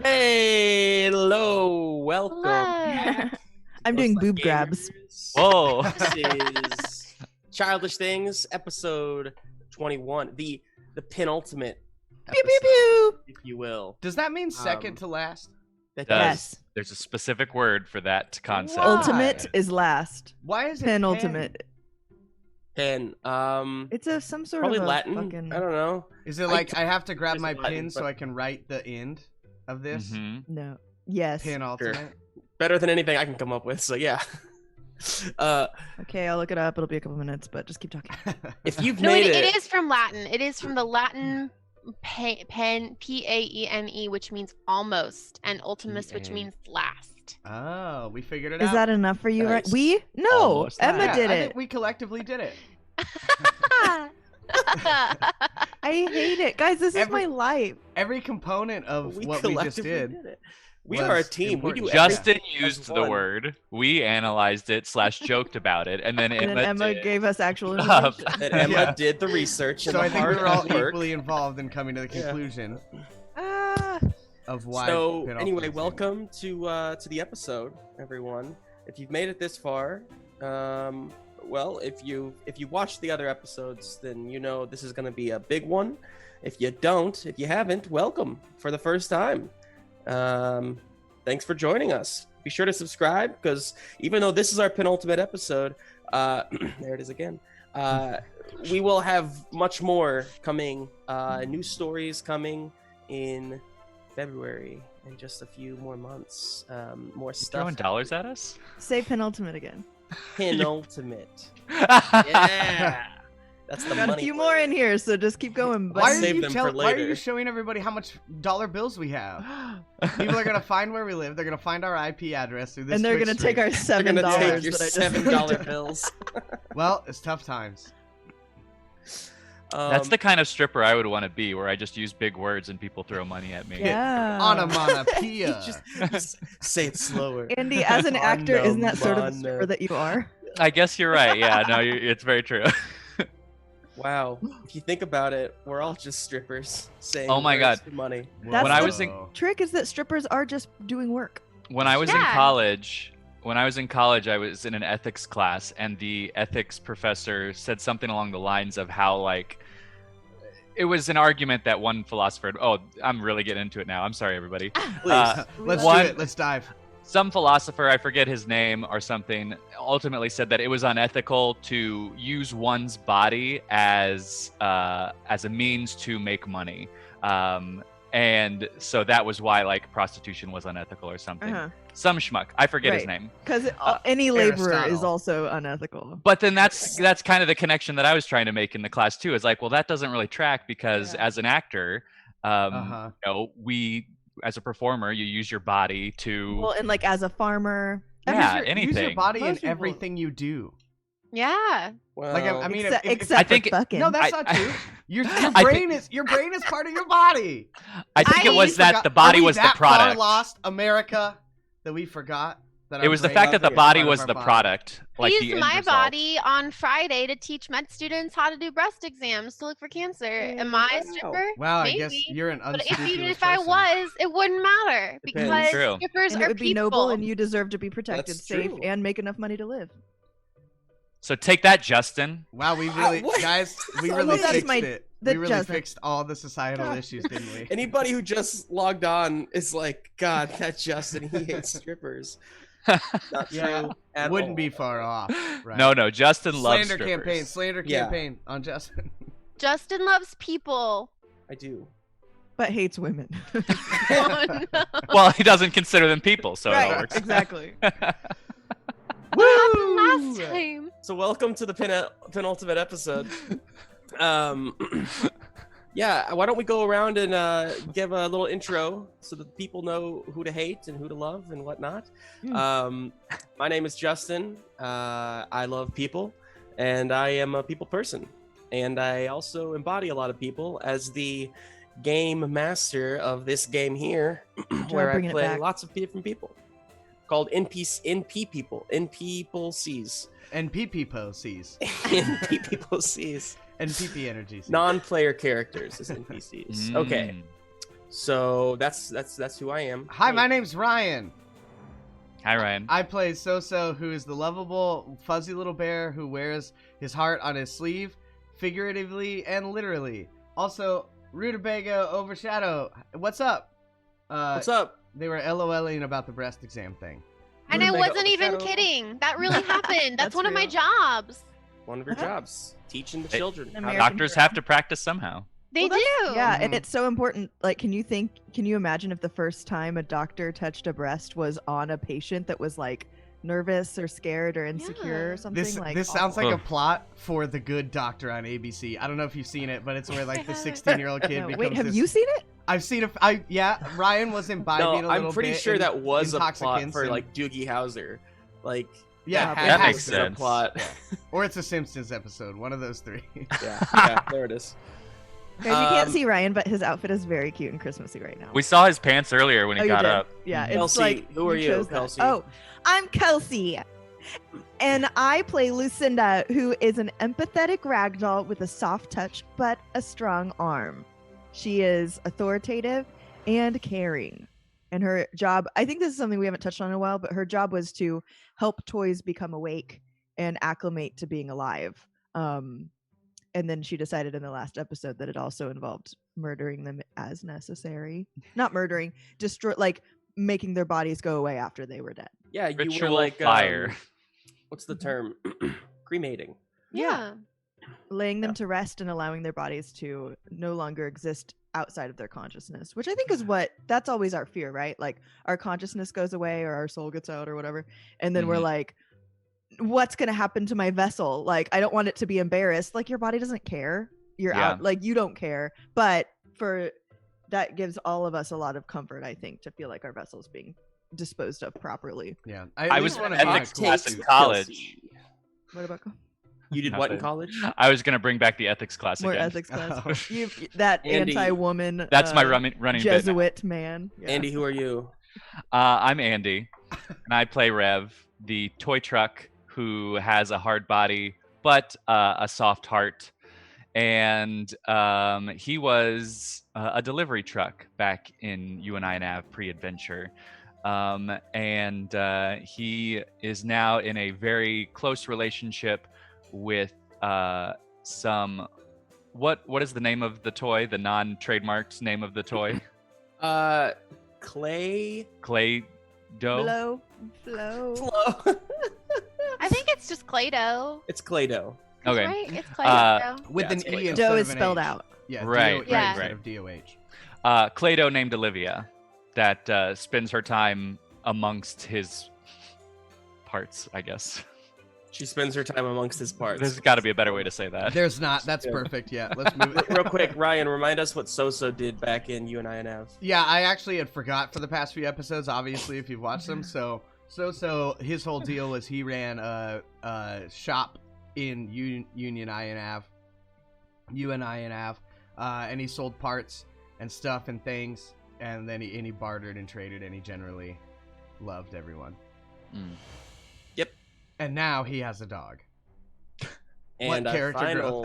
Hey, hello, welcome. Hello. I'm doing boob grabs. Whoa. This is Childish Things, episode 21, the penultimate Pew episode, pew pew. if you will. Does that mean second to last? That Does. Yes. There's a specific word for that concept. Why? Ultimate is last. Why is it Penultimate. pen. It's some sort Probably of a Latin. fucking. I don't know. Is it like I have to grab It's my Latin, pin so but- I can write the end of this? No. Yes. Pin ultimate. Better than anything I can come up with. So yeah. Okay, I'll look it up. It'll be a couple minutes, but just keep talking. If you've No, made it is from Latin. It is from the Latin pen, P-A-E-N-E, which means almost, and ultimus, which P-A. means last. Oh, we figured it Is out. that enough for you? Nice. Right? We? No. Almost Emma Yeah, did I it. think we collectively did it. I hate it, guys. This is my life. Every component of we what we just collectively did. it. We are a was team. We do important. Justin everything used as the one. word. We analyzed it / joked about it, and then And then Emma did. gave us actual Up. information. And Emma Yeah. did the research and So the I think we hard were all work. equally involved in coming to the Yeah. conclusion Ah. of why. So penultimate anyway, thing. welcome to the episode, everyone. If you've made it this far, well, if you watched the other episodes, then you know this is going to be a big one. If you haven't, welcome for the first time. Thanks for joining us. Be sure to subscribe because even though this is our penultimate episode, there it is again. We will have much more coming. New stories coming in February in just a few more months. More You stuff. throwing dollars at us? Say penultimate again. Penultimate. Yeah. That's the Got a money. few more in here, so just keep going. Why Save are, you them for why are later. you showing everybody how much dollar bills we have? People are gonna find where we live. They're gonna find our IP address through this. And they're Twitch gonna take our stream. They're $7 gonna take your that I just $7 bills. Well, it's tough times. That's the kind of stripper I would want to be, where I just use big words and people throw money at me. Yeah. Onomatopoeia. just say it slower. Andy, as an actor, isn't that sort of the stripper Onomatopoeia. that you are? I guess you're right. Yeah, no, it's very true. Wow. If you think about it, we're all just strippers saying Oh my words God. for money. That's When I the was in- trick is that strippers are just doing work. When I was in Yeah. college, I was in an ethics class, and the ethics professor said something along the lines of how, like, it was an argument that one philosopher. Oh, I'm really getting into it now. I'm sorry, everybody. Please. Let's One- do it. Let's dive. Some philosopher, I forget his name or something, ultimately said that it was unethical to use one's body as a means to make money, and so that was why, like, prostitution was unethical or something. Some schmuck, I forget his Right. name. Because any laborer is Aristotle. also unethical. But then that's kind of the connection that I was trying to make in the class too. Is like, well, that doesn't really track because Yeah. as an actor, Uh-huh. you know, as a performer, you use your body to Well, and like as a farmer. Yeah, Use your anything. body in Most people- everything you do. Oh, yeah. Well, Like, I mean, Except, if- except I think for fucking. No, that's I- not true. Your I brain is part of your body. I think it We was that forgot- the body are we was the that far product. lost, America, that we forgot that It our was the brain fact that the is body part of was our the body. product. Like I the used end my result. body on Friday to teach med students how to do breast exams to look for cancer. Am I a Wow. stripper? Wow, I Maybe. guess you're an But unscrupulous even if I person. was, it wouldn't matter Depends. because True. strippers And are it would be people. noble, and you deserve to be protected, That's safe, true. and make enough money to live. So take that, Justin. Wow, we really, what? guys, we So really that's fixed my- it. that We really doesn't- fixed all the societal God. issues, didn't we? Anybody who just logged on is like, God, that Justin, he hates strippers. Not Yeah, true at Wouldn't all. be far off. Right. No, Justin loves Slander strippers. campaign, slander Yeah. campaign on Justin. Justin loves people. I do. But hates women. Oh, no. Well, he doesn't consider them people, so it all right, works. exactly. What happened last time? So welcome to the penultimate episode. Yeah, why don't we go around and give a little intro so that people know who to hate and who to love and whatnot. My name is Justin. I love people, and I am a people person. And I also embody a lot of people as the game master of this game here, where I bringing it play back. lots of different people. Called NP people. NP Cs. And PP sees. NP people Cs. And PP energies. Non-player characters as NPCs. Okay. Mm. So that's who I am. Hi, Hey. my name's Ryan. Hi, Ryan. I play So, who is the lovable, fuzzy little bear who wears his heart on his sleeve, figuratively and literally. Also, Rutabaga Overshadow. What's up? What's up? They were LOLing about the breast exam thing. And I Rutabaga wasn't even overshadow. kidding. That really happened. That's That's one of my real. jobs. One of your jobs, teaching the Hey, children. how to- American Doctors hero. have to practice somehow. They Well, do. Yeah, and Mhm. it's so important. Like, can you imagine if the first time a doctor touched a breast was on a patient that was like nervous or scared or insecure Yeah. or something? This like this sounds like awful. a plot for The Good Doctor on ABC. I don't know if you've seen it, but it's where like the haven't. 16-year-old kid No, becomes wait, have this- you seen it? I've seen it. Yeah, Ryan was imbibing a No, little I'm pretty bit sure in that was a plot intoxicants for and- like Doogie Howser. Like Yeah, That it that has makes to. a sense. plot. Or it's a Simpsons episode, one of those three. yeah, there it is. Guys, you can't Um, see Ryan, but his outfit is very cute and Christmassy right now. We saw his pants earlier when Oh, he you got did? up. Yeah, it's Kelsey, like who are you, chose that. Kelsey? Oh, I'm Kelsey, and I play Lucinda, who is an empathetic ragdoll with a soft touch but a strong arm. She is authoritative and caring, and her job—I think this is something we haven't touched on in a while, but her job was to help toys become awake and acclimate to being alive. And then she decided in the last episode that it also involved murdering them as necessary. Not murdering, like making their bodies go away after they were dead. Yeah, you were Ritual like fire. What's the term? Cremating. Yeah. Laying them Yeah. to rest and allowing their bodies to no longer exist outside of their consciousness, which I think is that's always our fear, right? Like our consciousness goes away or our soul gets out or whatever. And then we're Mhm. like, what's going to happen to my vessel? Like, I don't want it to be embarrassed. Like, your body doesn't care. You're Yeah. out. Like, you don't care. But that gives all of us a lot of comfort, I think, to feel like our vessel's being disposed of properly. Yeah, I was want in to ethics Hot class takes, in college. Kelsey. What about You did what in Nothing. college? I was gonna bring back the ethics class more again. ethics class? Oh. That Andy, anti-woman. That's my running bit. now. Jesuit man. Yeah. Andy, who are you? I'm Andy, and I play Rev, the toy truck who has a hard body but a soft heart. And he was a delivery truck back in UNINAV pre-adventure. And he is now in a very close relationship with some... What is the name of the toy? The non-trademarked name of the toy? Clay. Clay Dough? Flow. Flo. I think it's just Play-Doh. It's Clay-Doh. Okay. Right? It's Play-Doh. with Yeah, an it's E Play-Doh. instead Dough of is an spelled H. out. Yeah, Right, right, instead right. of DOH. Clay-Doh named Olivia that spends her time amongst his parts, I guess. She spends her time amongst his parts. There's got to be a better way to say that. There's not. That's Yeah. perfect. Yeah, let's move it. Real quick, Ryan, remind us what Soso did back in UNINAV. Yeah, I actually had forgot for the past few episodes. Obviously, if you've watched them, so his whole deal was he ran a shop in UNINAV, and he sold parts and stuff and things, and then he bartered and traded, and he generally loved everyone. Mm. And now he has a dog. And What character final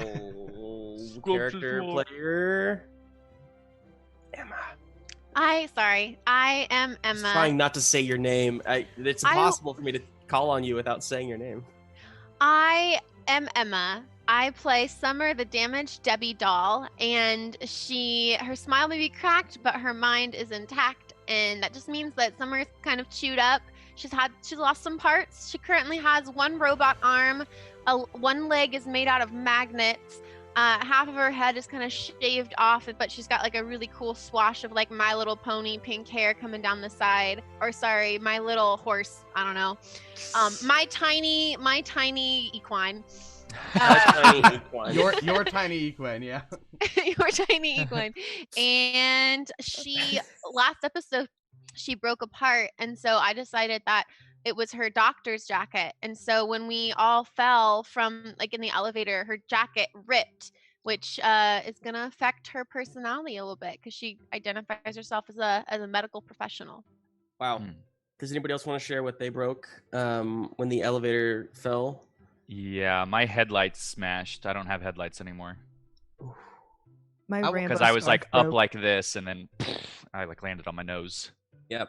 growth? character player, Emma. I am I was Emma. trying not to say your name. It's impossible for me to call on you without saying your name. I am Emma. I play Summer, the damaged Debbie doll, and her smile may be cracked, but her mind is intact, and that just means that Summer's kind of chewed up. She's lost some parts. She currently has one robot arm. One leg is made out of magnets. Half of her head is kind of shaved off, but she's got like a really cool swash of like My Little Pony pink hair coming down the side. Or sorry, My Little Horse. I don't know. My tiny equine. Tiny equine. Your tiny equine, yeah. Your tiny equine. And last episode, she broke apart. And so I decided that it was her doctor's jacket. And so when we all fell from like in the elevator, her jacket ripped, which is going to affect her personality a little bit because she identifies herself as a medical professional. Wow. Hmm. Does anybody else want to share what they broke when the elevator fell? Yeah, my headlights smashed. I don't have headlights anymore My I- Rambo because I was like scarf up broke. like this, and then I like landed on my nose. Yep.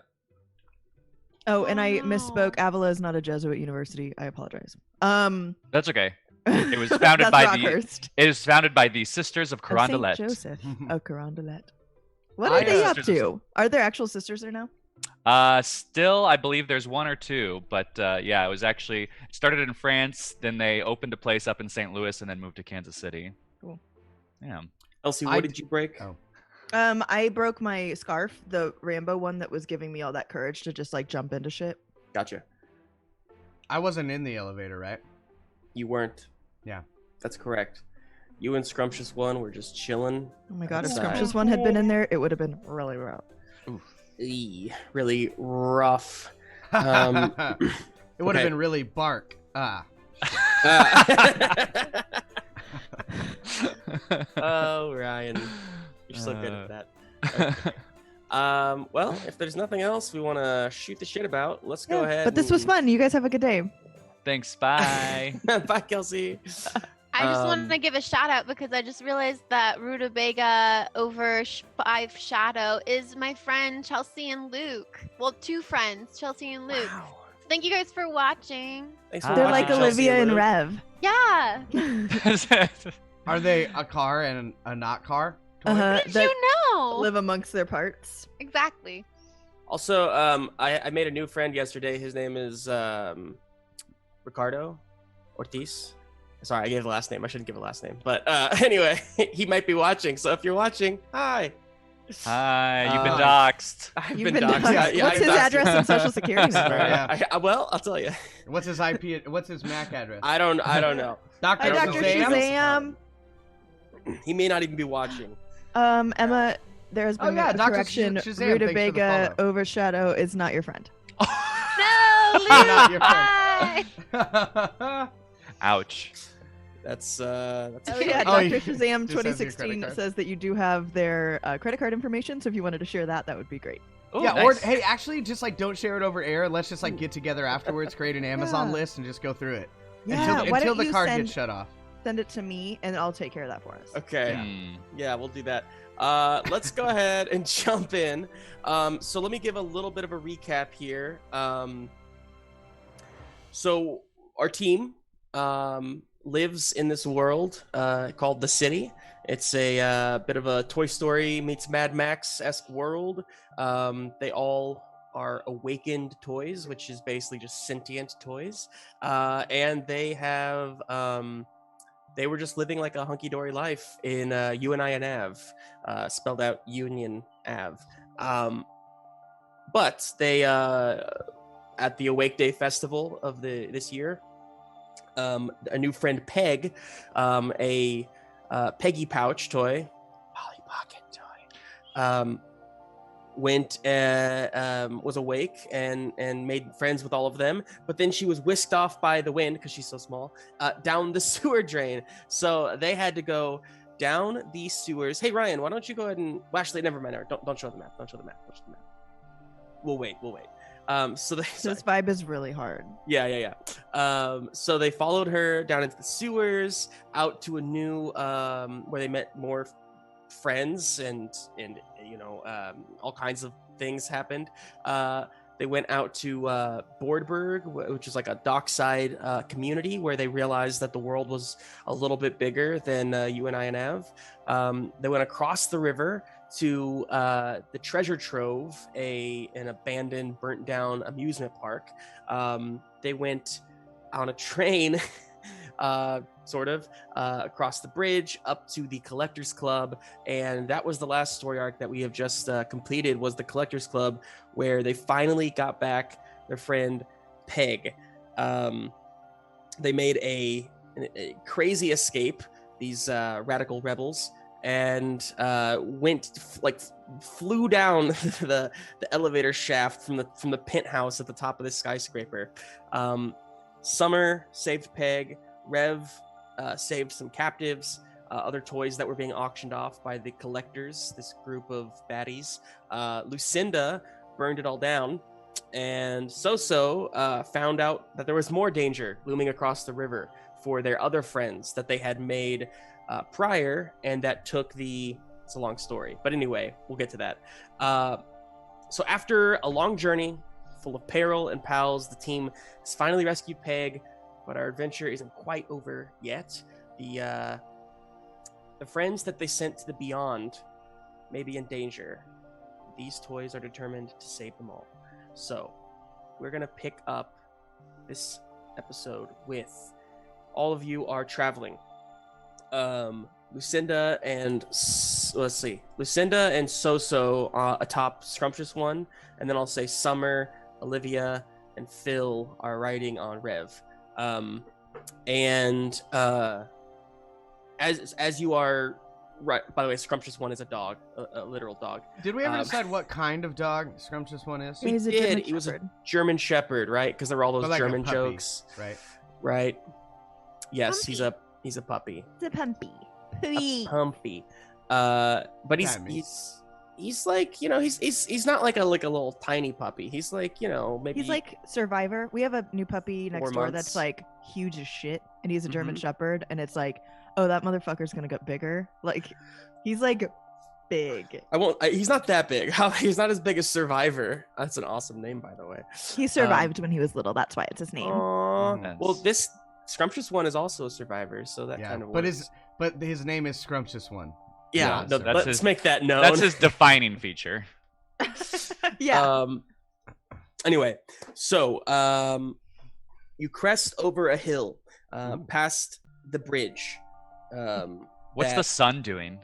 Oh, and I Oh, no. misspoke. Avila is not a Jesuit university. I apologize. That's okay. It was founded That's by Rockhurst. It is founded by the Sisters of Of Saint Carondelet. Joseph of Carondelet. What I, are they up sisters to? Are there actual sisters there now? Still, I believe there's one or two, but yeah, it was actually started in France. Then they opened a place up in St. Louis, and then moved to Kansas City. Cool. Yeah. Elsie, I what d- did you break? Oh. I broke my scarf, the Rambo one that was giving me all that courage to just like jump into shit. Gotcha. I wasn't in the elevator, right? You weren't. Yeah. That's correct. You and Scrumptious One were just chilling. Oh my god, if Outside. Scrumptious One had been in there, it would have been really rough. Really rough. It would have okay. been really bark. Ah. Oh, Ryan. You're so good at that. Okay. Well, if there's nothing else we want to shoot the shit about, let's go ahead. But this was fun. You guys have a good day. Thanks. Bye. Bye, Kelsey. I just wanted to give a shout out because I just realized that Rutabaga over 5 Shadow is my friend Chelsea and Luke. Well, 2 friends, Chelsea and Luke. Wow. Thank you guys for watching. Thanks for They're watching, like Chelsea Olivia and Luke. Rev. Yeah. Are they a car and a not car? toy? Uh-huh. How did you know? Live amongst their parts. Exactly. Also, I made a new friend yesterday. His name is Ricardo Ortiz. Sorry, I gave the last name. I shouldn't give a last name. But anyway, he might be watching. So if you're watching, hi. Hi. You've been Uh, doxxed. I've You've been been doxxed. doxxed. Yeah, What's I've his doxxed address him. and social security number? Yeah. Well, I'll tell you. What's his IP? What's his MAC address? I don't know. Dr. Hi, Dr. Shazam? Shazam. He may not even be watching. Emma, there has Oh, been yeah, a Dr. correction. Shazam, thanks for the Rutabaga follow. Overshadow is not your friend. No, Luke. Not your Bye. Ouch. That's Oh a yeah, Oh, Dr. you- Shazam just has your 2016 credit card. says that you do have their credit card information, so if you wanted to share that, that would be great. Ooh, yeah, nice. or hey, actually, just like don't share it over air. Let's just like get together afterwards, create an Amazon Yeah. list, and just go through it Yeah, why until don't the you card send, gets shut off. send it to me, and I'll take care of that for us. Okay. Hmm. Yeah, we'll do that. Let's go ahead and jump in. So let me give a little bit of a recap here. So our team lives in this world called the City. It's a bit of a Toy Story meets Mad Max-esque world. They all are awakened toys, which is basically just sentient toys. And they have... they were just living like a hunky-dory life in UNIN Ave, spelled out Union Ave. But they, at the Awake Day Festival of this year, a new friend Peg, a Peggy pouch toy, Polly Pocket toy, was awake and made friends with all of them, but then she was whisked off by the wind because she's so small down the sewer drain. So they had to go down the sewers. Hey Ryan, why don't you go ahead and actually never mind. Don't show the map. Don't show the map. We'll wait. So they This vibe is really hard. yeah. So they followed her down into the sewers, out to a new where they met more friends and you know all kinds of things happened. They went out to Boardberg, which is like a dockside community where they realized that the world was a little bit bigger than UNIN Ave. They went across the river to the Treasure Trove, an abandoned, burnt down amusement park. They went on a train, sort of, across the bridge up to the Collectors Club, and that was the last story arc that we have just completed, was the Collectors Club, where they finally got back their friend Peg. They made a crazy escape, these radical rebels, and flew down the elevator shaft from the penthouse at the top of this skyscraper. Summer saved Peg. Rev saved some captives, other toys that were being auctioned off by the collectors, this group of baddies. Lucinda burned it all down, and So found out that there was more danger looming across the river for their other friends that they had made prior, and that took the it's a long story. But anyway, we'll get to that. So after a long journey full of peril and pals, the team has finally rescued Peg, but our adventure isn't quite over yet. The friends that they sent to the beyond may be in danger. These toys are determined to save them all. So we're going to pick up this episode with all of you are traveling. Lucinda and Lucinda and Soso atop Scrumptious One, and then I'll say Summer, Olivia, and Phil are riding on Rev. As you are right. By the way, Scrumptious One is a dog, a literal dog. Did we ever decide what kind of dog Scrumptious One is? We He's a did. German It was a Shepherd. German Shepherd, right? Because there were all those But like a German puppy, jokes, right? right? Yes, Pumpy. he's a puppy. It's a pumpy. A pumpy. But he's like, you know, he's not like a little tiny puppy. He's like, you know, maybe He's like Survivor. We have a new puppy next 4 door months. that's like huge as shit, and he's a German Mhm. Shepherd, and it's like, oh, that motherfucker's gonna get bigger. Like, he's like big. he's not that big. He's not as big as Survivor. That's an awesome name, by the way. He survived when he was little. That's why it's his name. Aw. Nice. Well, this Scrumptious One is also a Survivor, so that Yeah, kind of but works. his name is Scrumptious One. Yeah, Yeah, that's let's his- make that known. That's his defining feature. Yeah. Anyway, so you crest over a hill, past the bridge. What's the that- sun doing?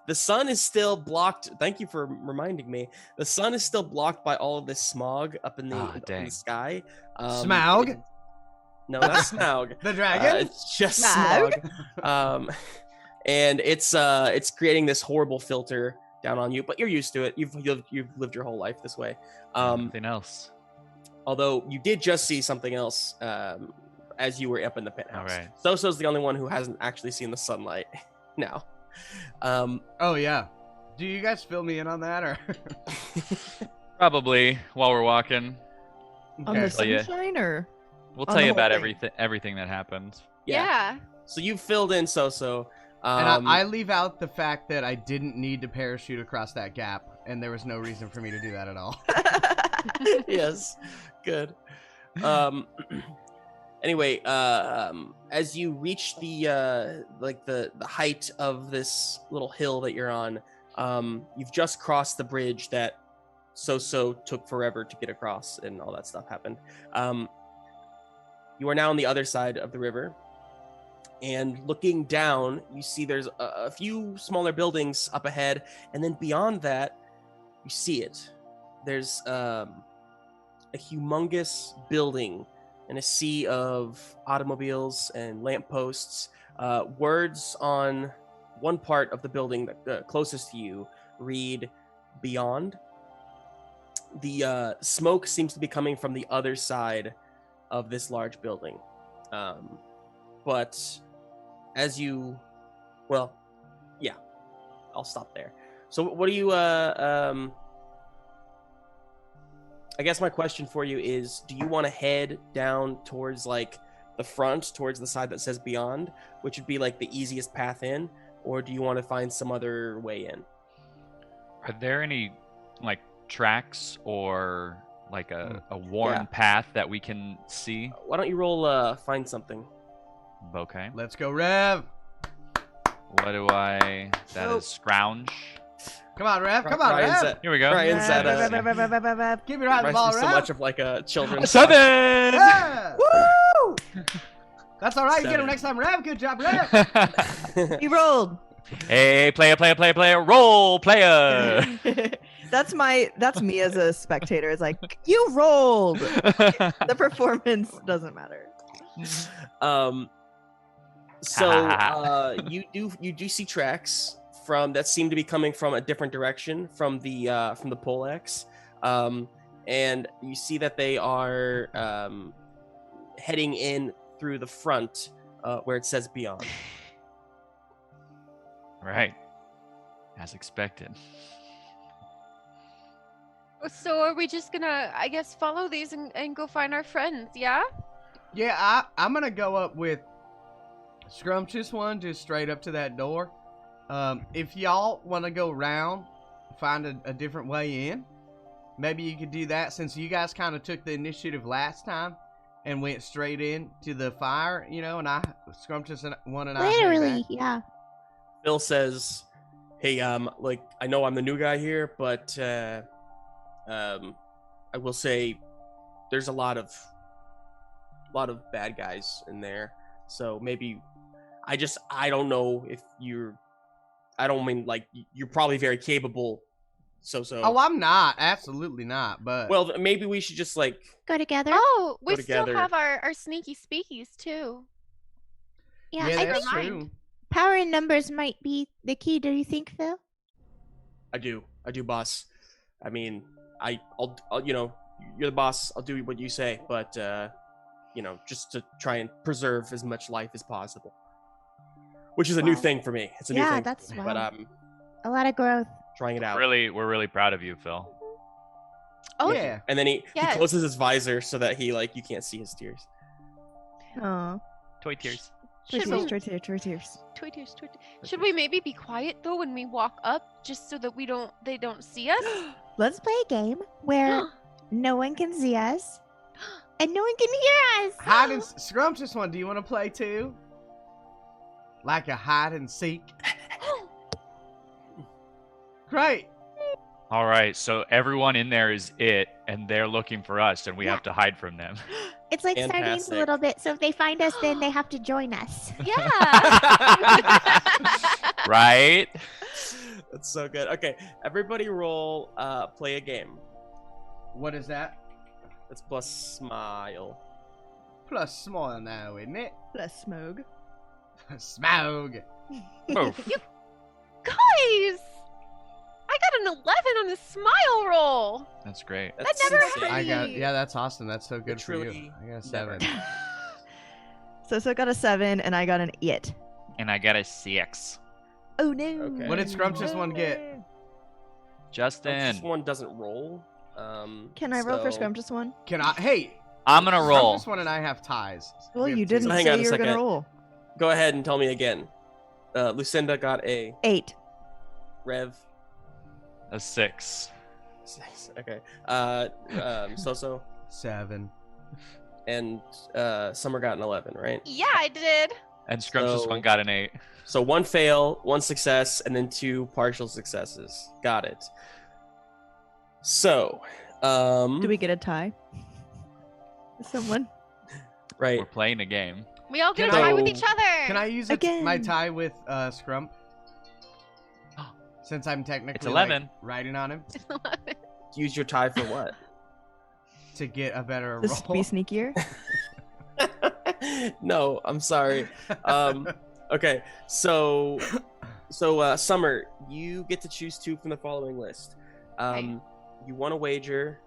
The sun is still blocked. Thank you for reminding me. The sun is still blocked by all of this smog up in the, Ah, up in dang. the sky. Smaug? No, not Smaug. The dragon? It's just Smaug? smog. And it's creating this horrible filter down on you, but you're used to it. You've lived your whole life this way. Nothing else. Although you did just see something else as you were up in the penthouse. All right. Soso's the only one who hasn't actually seen the sunlight now. Oh yeah. Do you guys fill me in on that or? Probably while we're walking. On the So, yeah. sunshine, or We'll On tell the you whole about thing. everything that happened. Yeah. So you filled in Soso. And I leave out the fact that I didn't need to parachute across that gap, and there was no reason for me to do that at all. Yes, good. Anyway, as you reach the height of this little hill that you're on, you've just crossed the bridge that Soso took forever to get across, and all that stuff happened. You are now on the other side of the river, and looking down, you see there's a few smaller buildings up ahead, and then beyond that, you see it. There's a humongous building and a sea of automobiles and lampposts. Words on one part of the building that closest to you read "Beyond." The smoke seems to be coming from the other side of this large building, but as you, well, yeah, I'll stop there. So, what do you? I guess my question for you is, do you want to head down towards like the front, towards the side that says Beyond, which would be like the easiest path in, or do you want to find some other way in? Are there any like tracks or like a worn Yeah. path that we can see? Why don't you roll find something? Okay. Let's go, Rev. What do I? That Nope. is scrounge. Come on, Rev. Come on, Ryan's Rev. at- Here we go. Ryan's at Keep your eye on the reminds ball, me so Rev. much of like a children's 7. Yeah. woo! That's all right. You get 7. him next time, Rev. Good job, Rev. He rolled. Hey, player, roll, player. That's me as a spectator. It's like, you rolled. The performance doesn't matter. So you do see tracks that seem to be coming from a different direction from the poleaxe, and you see that they are heading in through the front where it says Beyond. Right. As expected. So are we just gonna, I guess, follow these and go find our friends? Yeah. Yeah, I'm gonna go up with Scrumptious One just straight up to that door. If y'all want to go round, find a different way in, maybe you could do that since you guys kind of took the initiative last time and went straight in to the fire, you know, and Scrumptious and one and I hang Literally, back. yeah. Phil says, "Hey, like I know I'm the new guy here, but I will say there's a lot of bad guys in there. So maybe I don't know if I don't mean like you're probably very capable. So. Oh, I'm not. Absolutely not. But Well, maybe we should just like Go together. Oh, we Go still together. have our sneaky speakies too. yeah, yeah, I that's think true. power in numbers might be the key. Do you think, Phil? I do, boss. I mean, I'll you know, you're the boss. I'll do what you say, but you know, just to try and preserve as much life as possible. Which is a new Wow. thing for me. It's a new Yeah, thing. that's for me, but wow. I'm A lot of growth. trying it out. We're really proud of you, Phil. Oh, Yeah. And then he Yes. closes his visor so that he like you can't see his tears. Aw. Toy tears. Should Tears, we, tears, tears, tears, tears. tweet tears. Should we maybe be quiet though when we walk up, just so that they don't see us? Let's play a game where no one can see us and no one can hear us. Hide and Scrumptious one. Do you want to play too? Like a hide and seek. Great. All right, so everyone in there is it, and they're looking for us, and we have to hide from them. It's like sardines a Fantastic. little bit. So if they find us, then they have to join us. Yeah. Right? That's so good. Okay, everybody roll play a game. What is that? That's plus smile. Plus small now, isn't it? Plus smog. Smog. Oof. Guys, I got an 11 on the smile roll. That's great. That's never insane. happened. Yeah, that's awesome. That's so good for you. Literally I got a never. 7. So got a 7 and I got an 8. And I got a 6. Oh no. Okay. What did Scrumptious one get? Justin, This one doesn't roll. Can I roll for so- Scrumptious one? Can I? Hey, I'm gonna roll. Scrumptious one and I have ties. Well, We have you two. didn't Hang say on a you were gonna second. roll. Go ahead and tell me again. Lucinda got a 8. Rev. A 6. 6. Okay. So 7. and Summer got an 11, right? Yeah, I did. And Scrumptious So- one got an 8. So 1 fail, 1 success, and then 2 partial successes. Got it. So, Do we get a tie? Someone? right. We're playing a game. We all get a Can tie I- with each other. Can I use Again. my tie with Scrump? Since I'm technically It's 11. like, riding on him Use your tie for what? to get a better Just roll. be sneakier? No, I'm sorry. Okay, so Summer, you get to choose 2 from the following list. Okay. You won a wager.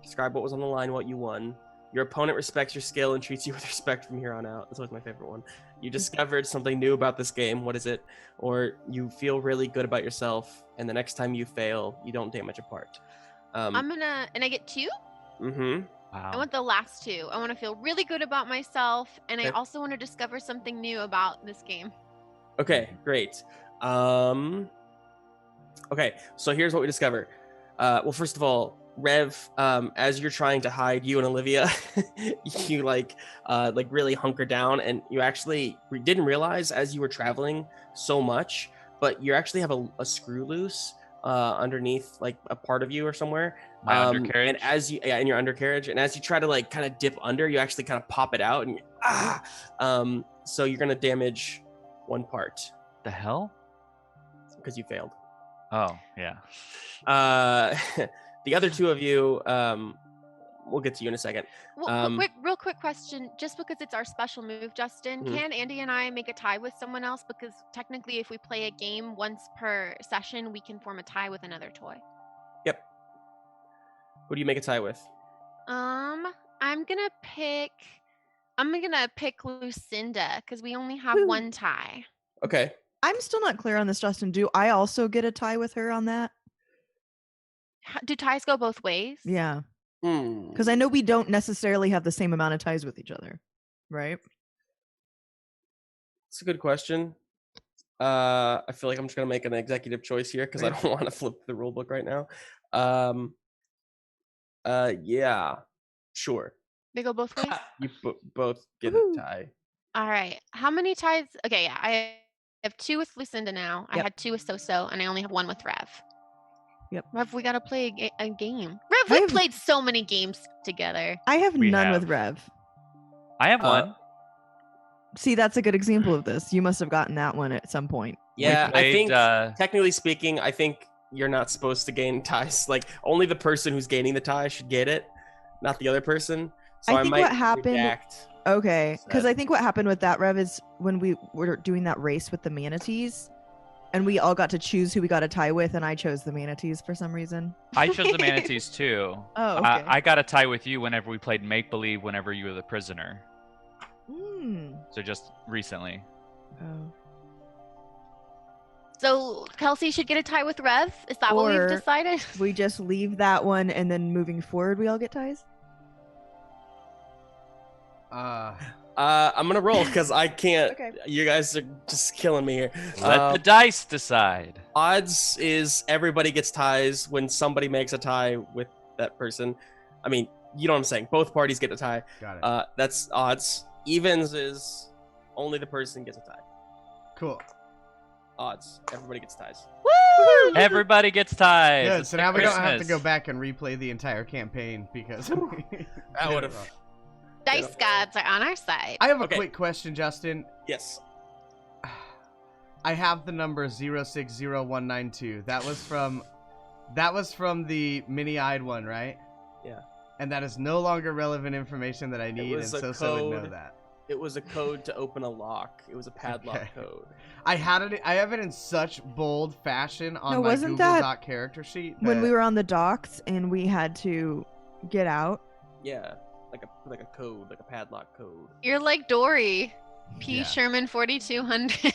Describe what was on the line, what you won. Your opponent respects your skill and treats you with respect from here on out. That's always my favorite one. You discovered something new about this game. What is it? Or you feel really good about yourself, and the next time you fail, you don't damage a part. and I get 2? Mm-hmm. I Wow. want the last 2. I want to feel really good about myself, and I Okay. also want to discover something new about this game. Okay, great. Okay, so here's what we discover. Well, first of all, Rev, as you're trying to hide, you and Olivia, you like really hunker down, and you actually didn't realize as you were traveling so much, but you actually have a screw loose underneath like a part of you or somewhere. My undercarriage. And as you, in your undercarriage, and as you try to like kind of dip under, you actually kind of pop it out, and so you're gonna damage 1 part The hell? because you failed. Oh, yeah. The other 2 of you, we'll get to you in a second. Well, real quick question. Just because it's our special move, Justin, Mhm. can Andy and I make a tie with someone else? Because technically, if we play a game once per session, we can form a tie with another toy. Yep. Who do you make a tie with? I'm gonna pick Lucinda because we only have Woo. 1 tie. Okay. I'm still not clear on this, Justin. Do I also get a tie with her on that? Do ties go both ways? Yeah. Hmm. Because I know we don't necessarily have the same amount of ties with each other. Right? It's a good question. I feel like I'm just gonna make an executive choice here because I don't want to flip the rule book right now. Yeah, sure. They go both ways. You both get Woohoo. a tie. All right. How many ties? Okay, yeah. I have 2 with Lucinda now. I Yep. had 2 with So-So, and I only have 1 with Rev. Yep. Rev, we gotta play a game. Rev, we have- played so many games together. I have We none have. with Rev. I have one. See, that's a good example of this. You must have gotten that one at some point. Yeah, played, I think technically speaking, I think you're not supposed to gain ties. Like only the person who's gaining the tie should get it, not the other person. So I I think might what happened- redact. Okay, because Sad. I think what happened with that, Rev, is when we were doing that race with the manatees, and we all got to choose who we got a tie with, and I chose the manatees for some reason. I chose the manatees too. Oh, okay. I got a tie with you whenever we played make believe. Whenever you were the prisoner. So just recently. Oh. So Kelsey should get a tie with Rev. Is that what Or- we've decided? We just leave that one, and then moving forward, we all get ties? I'm gonna roll because I can't. Okay. You guys are just killing me here. Let the dice decide. Odds is everybody gets ties when somebody makes a tie with that person. I mean, you know what I'm saying. Both parties get a tie. Got it. That's odds. Evens is only the person gets a tie. Cool. Odds. Everybody gets ties. Woo! Everybody gets ties. Good. It's So like now we don't have to Christmas. go back and replay the entire campaign because That would have. Dice gods are on our side. I have a Okay. quick question, Justin. Yes. I have the number 060192. That was from the mini-eyed one, right? Yeah. And that is no longer relevant information that I need, and was a so would know code. that. It was a code to open a lock. It was a padlock Okay. code. I have it in such bold fashion on No, my wasn't Google that Doc character sheet. When we that- were on the docks and we had to get out. Yeah, like a code, like a padlock code. You're like Dory. P. Yeah. Sherman 4200.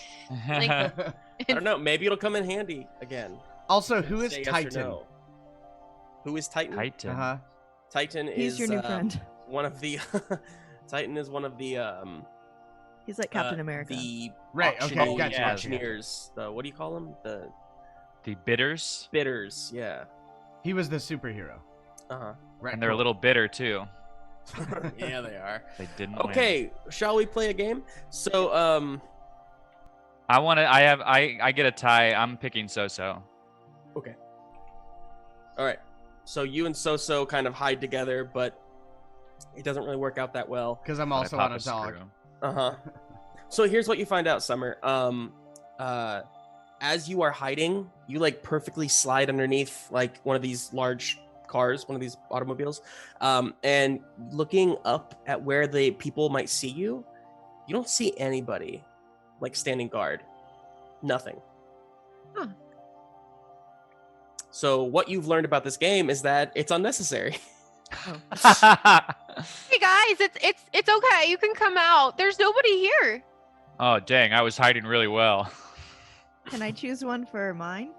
Like, I don't know. Maybe it'll come in handy again. Also, who is Say yes or Titan? no. Who is Titan? Titan. Uh-huh. Titan He's is your new friend. one of the. Titan is one of the. He's like Captain America. The Right, okay, auctioneer- gotcha, gotcha. auctioneers. The what do you call them? The The bitters. bidders. Yeah. He was the superhero. Uh Right. And they're a cool. little bitter too. huh. Yeah, they are. They didn't win. Okay, shall we play a game? So I get a tie. I'm picking So-So. okay. All right. So you and So-So kind of hide together, but it doesn't really work out that well. Because I'm But I also pop on a dog. screw. Uh-huh. So here's what you find out, Summer. As you are hiding, you like perfectly slide underneath like one of these large cars, one of these automobiles, and looking up at where the people might see you, you don't see anybody like standing guard. Nothing. Huh. So what you've learned about this game is that it's unnecessary. hey guys, it's okay. You can come out. There's nobody here. Oh dang! I was hiding really well. Can I choose one for mine?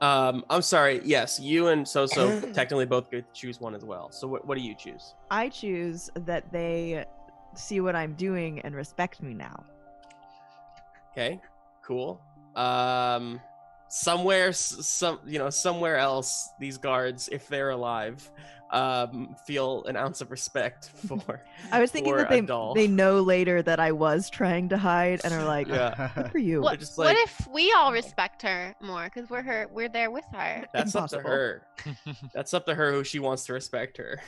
I'm sorry. Yes, you and So-So technically both get to choose one as well. So what do you choose? I choose that they see what I'm doing and respect me now. Okay, cool. Somewhere else, these guards, if they're alive, feel an ounce of respect for. I was thinking for that a doll. they know later that I was trying to hide and are like, Yeah. good for you. What, just what like- if we all respect her more? Because we're there with her. That's Impossible. up to her. That's up to her who she wants to respect her.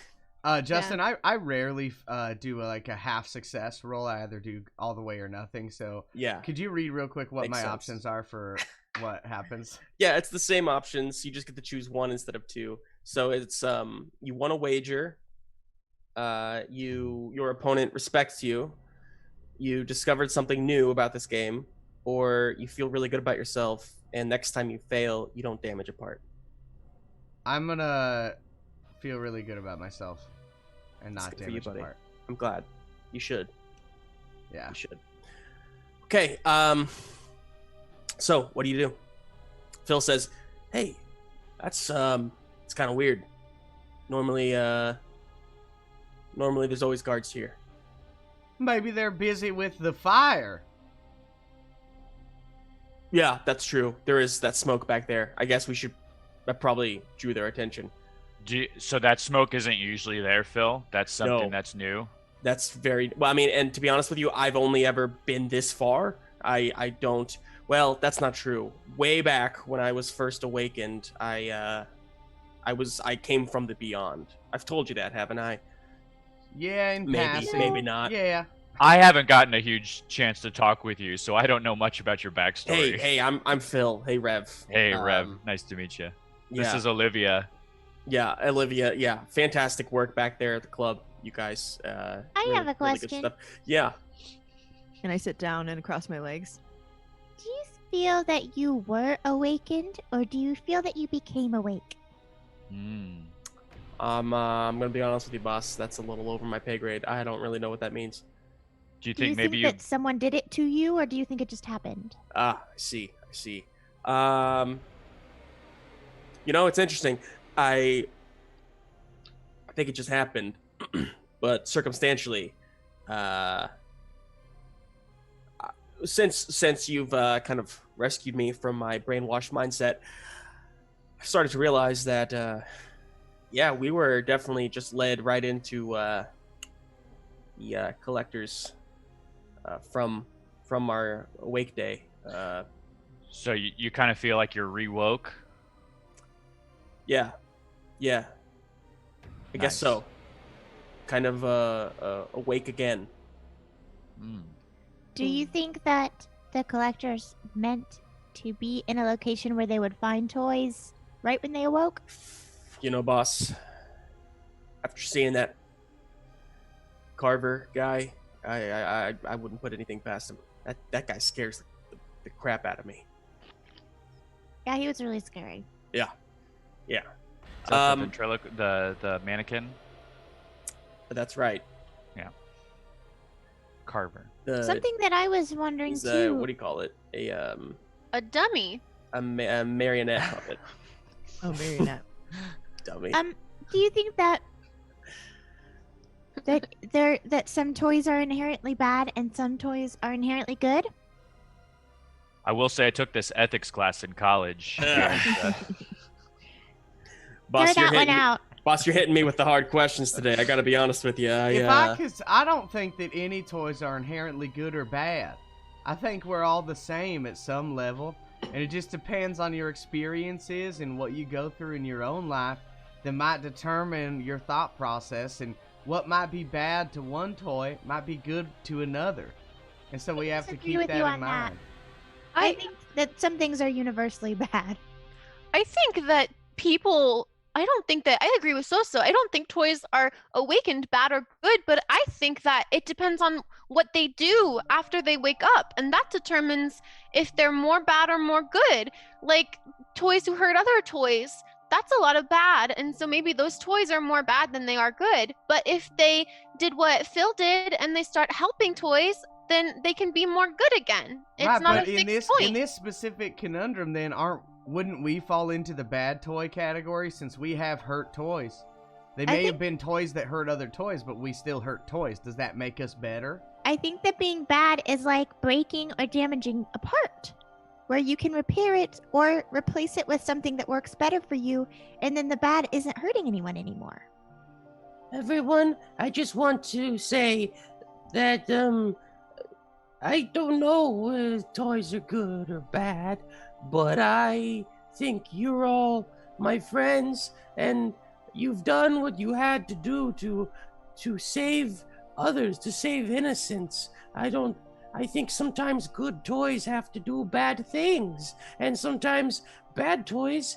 Justin, I rarely do like a half success roll. I either do all the way or nothing. So Yeah. could you read real quick what Makes my sense. options are for what happens? Yeah, it's the same options. You just get to choose one instead of two. So it's you won a wager. Your opponent respects you. You discovered something new about this game, or you feel really good about yourself, and next time you fail, you don't damage a part. I'm gonna feel really good about myself and That's not good for you, damage the buddy. part. I'm glad. You should. Yeah. You should. Okay. So what do you do? Phil says, "Hey, that's it's kind of weird. Normally there's always guards here." Maybe they're busy with the fire. Yeah, that's true. There is that smoke back there. I guess that probably drew their attention. So that smoke isn't usually there, Phil? That's something No. that's new? That's very well. I mean, and to be honest with you, I've only ever been this far. I don't. Well, that's not true. Way back when I was first awakened, I came from the beyond. I've told you that, haven't I? Yeah, in Maybe, passing. maybe not. Yeah. I haven't gotten a huge chance to talk with you, so I don't know much about your backstory. Hey, I'm Phil. Hey, Rev. Hey, Rev. Nice to meet you. This is Olivia. Yeah, Olivia. Yeah, fantastic work back there at the club, you guys. I really, have a really good question. stuff. Yeah. And I sit down and cross my legs. Do you feel that you were awakened, or do you feel that you became awake? I'm gonna be honest with you, boss. That's a little over my pay grade. I don't really know what that means. Do you Do you think maybe you... that someone did it to you, or do you think it just happened? I see. It's interesting. I think it just happened, but circumstantially, since you've kind of rescued me from my brainwashed mindset, I started to realize that, we were definitely just led right into the collectors from our awake day. So you kind of feel like you're re-woke? Yeah. I guess so. Kind of awake again. Do you think that the collectors meant to be in a location where they would find toys right when they awoke? Boss, after seeing that Carver guy, I wouldn't put anything past him. That guy scares the crap out of me. Yeah, he was really scary. Yeah. The mannequin? That's right. Yeah. Carver. Something that I was wondering He's too. what do you call it? A dummy. A marionette puppet. Oh, marionette. Dummy. Do you think that some toys are inherently bad and some toys are inherently good? I will say I took this ethics class in college. Boss, Throw that one out. Boss, you're hitting me with the hard questions today. I gotta be honest with you. I don't think that any toys are inherently good or bad. I think we're all the same at some level, and it just depends on your experiences and what you go through in your own life that might determine your thought process, and what might be bad to one toy might be good to another. And so we have to keep that in mind. I think that some things are universally bad. I think that I agree with Soso. I don't think toys are awakened bad or good, but I think that it depends on what they do after they wake up, and that determines if they're more bad or more good. Like toys who hurt other toys, that's a lot of bad, and so maybe those toys are more bad than they are good. But if they did what Phil did and they start helping toys, then they can be more good again. It's right, not but a fixed point. In this specific conundrum, then wouldn't we fall into the bad toy category since we have hurt toys? They may have been toys that hurt other toys, but we still hurt toys. Does that make us better? I think that being bad is like breaking or damaging a part, where you can repair it or replace it with something that works better for you, and then the bad isn't hurting anyone anymore. Everyone, I just want to say that, I don't know if toys are good or bad, but I think you're all my friends, and you've done what you had to do to save others, to save innocence. I think sometimes good toys have to do bad things, and sometimes bad toys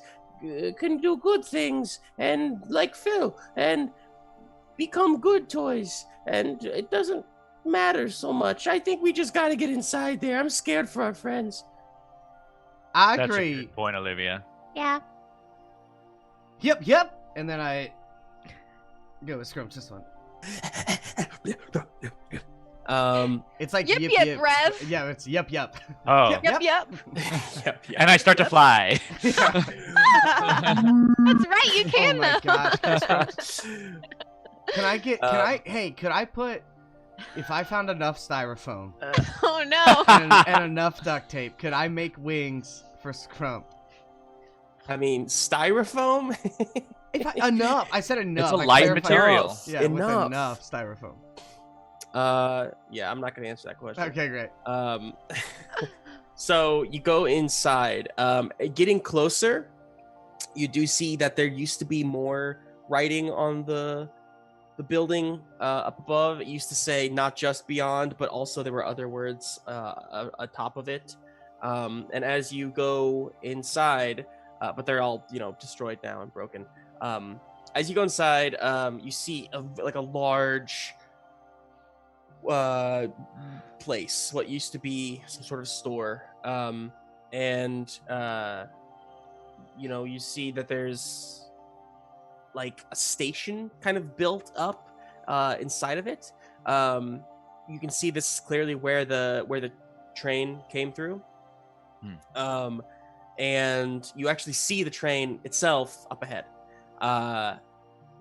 can do good things, and like Phil, and become good toys, and it doesn't matter so much. I think we just gotta get inside there. I'm scared for our friends. I That's agree. a good point, Olivia. Yeah. Yep. And then I go with Scrumps this one. It's like Yip, yip, Rev. Yeah, it's yep. Oh. Yep. And I start to fly. That's right, you can Oh my though. gosh. Could I put If I found enough styrofoam Oh no. and enough duct tape, could I make wings for Scrump? I mean, styrofoam? Enough. I said enough. It's a I light clarified. material. Yeah, Enough. with enough styrofoam. Yeah, I'm not gonna answer that question. Okay, great. So you go inside. Getting closer, you do see that there used to be more writing on the building up above. It used to say not just beyond, but also there were other words atop of it. And as you go inside, but they're all destroyed now and broken. As you go inside, you see a large place, what used to be some sort of store, and you see that there's like a station kind of built up inside of it. You can see this clearly where the train came through. And you actually see the train itself up ahead,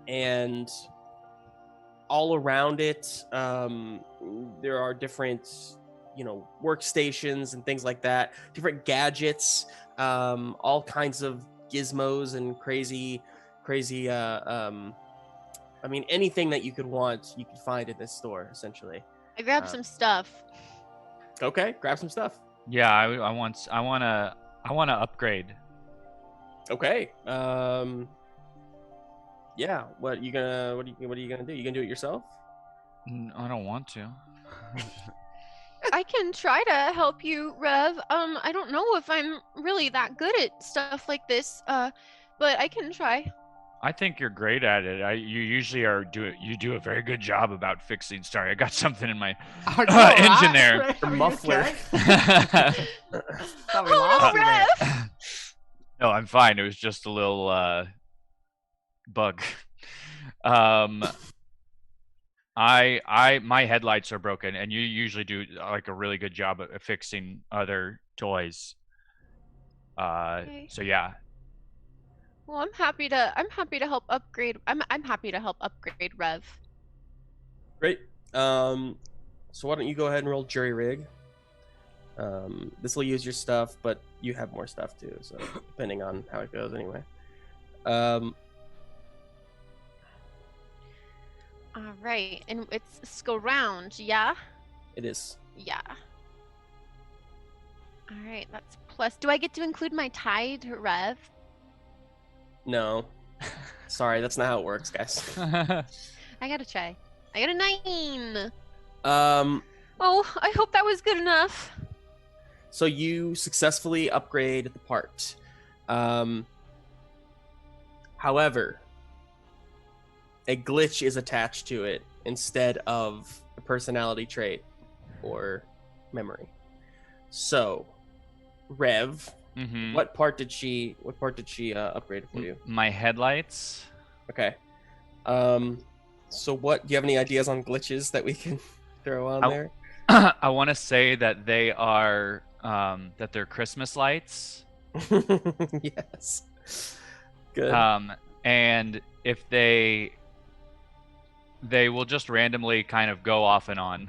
and all around it there are different workstations and things like that, different gadgets, all kinds of gizmos and crazy I mean, anything that you could want you could find in this store essentially. I grabbed some stuff. Okay, grab some stuff. Yeah, I want to upgrade. Okay. Yeah. What are you gonna do? You gonna do it yourself? I don't want to. I can try to help you, Rev. I don't know if I'm really that good at stuff like this, but I can try. I think you're great at it. You usually you do a very good job about fixing. Sorry, I got something in my engine there. Your muffler. Oh no, Rev! No, I'm fine. It was just a little bug. My headlights are broken, and you usually do like a really good job at fixing other toys. Okay. So yeah. Well, I'm happy to help upgrade. I'm happy to help upgrade Rev. Great. So why don't you go ahead and roll jury rig? This will use your stuff, but you have more stuff too, so depending on how it goes anyway. All right, and it's go round, yeah? It is. Yeah. All right, that's plus. Do I get to include my tide, Rev? No. Sorry, that's not how it works, guys. I gotta try. I got a 9. Oh, I hope that was good enough. So you successfully upgrade the part. However, a glitch is attached to it instead of a personality trait or memory. So, Rev, Mm-hmm. what part did she upgrade for you? My headlights. Okay. So what? Do you have any ideas on glitches that we can throw on there? I want to say that they are that they're Christmas lights. Yes. Good. And if they will just randomly kind of go off and on.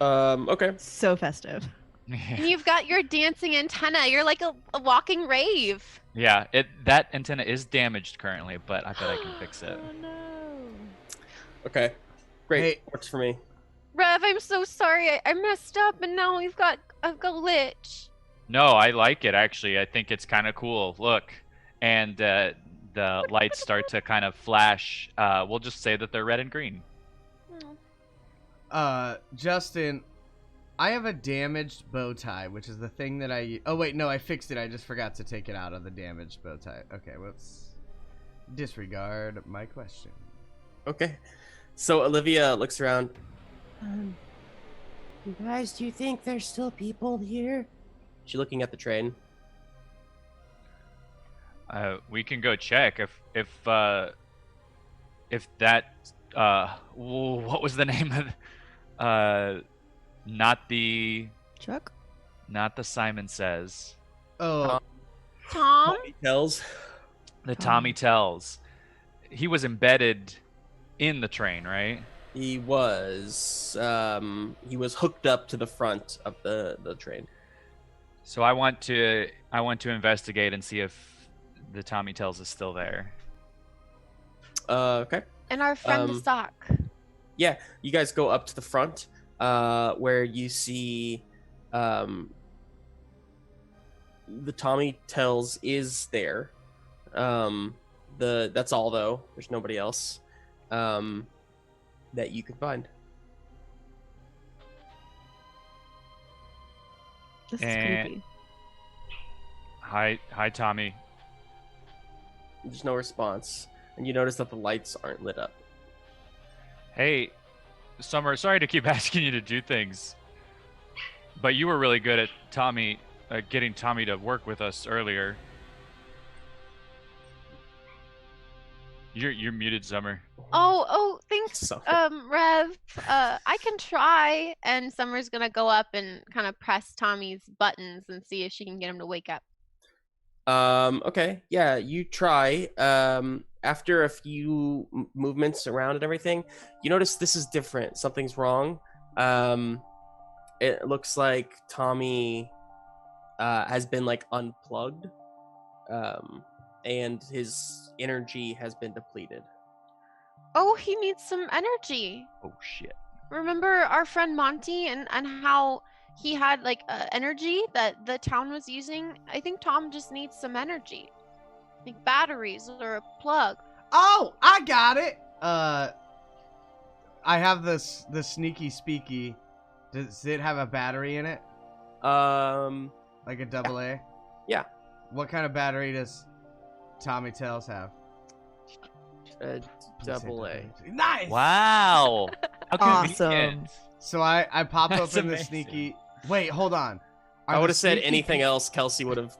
Okay. So festive. And you've got your dancing antenna. You're like a walking rave. Yeah, that antenna is damaged currently, but I bet I can fix it. Oh no. Okay. Great. Hey. Works for me. Rev, I'm so sorry. I messed up, and now we've got a glitch. No, I like it actually. I think it's kind of cool. Look, and the lights start to kind of flash. We'll just say that they're red and green. Justin, I have a damaged bow tie, which is the thing that oh wait, no, I fixed it. I just forgot to take it out of the damaged bow tie. Okay, whoops. Disregard my question. Okay. So Olivia looks around. You guys, do you think there's still people here? She's looking at the train. We can go check if that what was the name of not the Chuck? not the Simon Says. Oh, Tom? Tells. The Tommy Tells. He was embedded in the train, right? He was hooked up to the front of the train. So I want to investigate and see if the Tommy Tells is still there. Okay. And our friend the sock. Yeah, you guys go up to the front, where you see the Tommy Tells is there. That's all though. There's nobody else that you can find. This is And- creepy. Hi, Tommy. There's no response, and you notice that the lights aren't lit up. Hey, Summer. Sorry to keep asking you to do things, but you were really good at getting Tommy to work with us earlier. You're muted, Summer. Oh, thanks, So- Rev. I can try. And Summer's gonna go up and kind of press Tommy's buttons and see if she can get him to wake up. Okay, yeah, you try. After a few movements around and everything, you notice this is different. Something's wrong. It looks like Tommy has been like unplugged, and his energy has been depleted. Oh, he needs some energy. Oh shit. Remember our friend Monty and how he had like energy that the town was using? I think Tom just needs some energy, like batteries or a plug. Oh, I got it. I have the sneaky speaky. Does it have a battery in it? Like a double A? Yeah. What kind of battery does Tommy Tells have? Double A. Nice. Wow. How Awesome. convenient. So I pop That's open the amazing. sneaky. Wait, hold on. I would have said anything else. Kelsey would have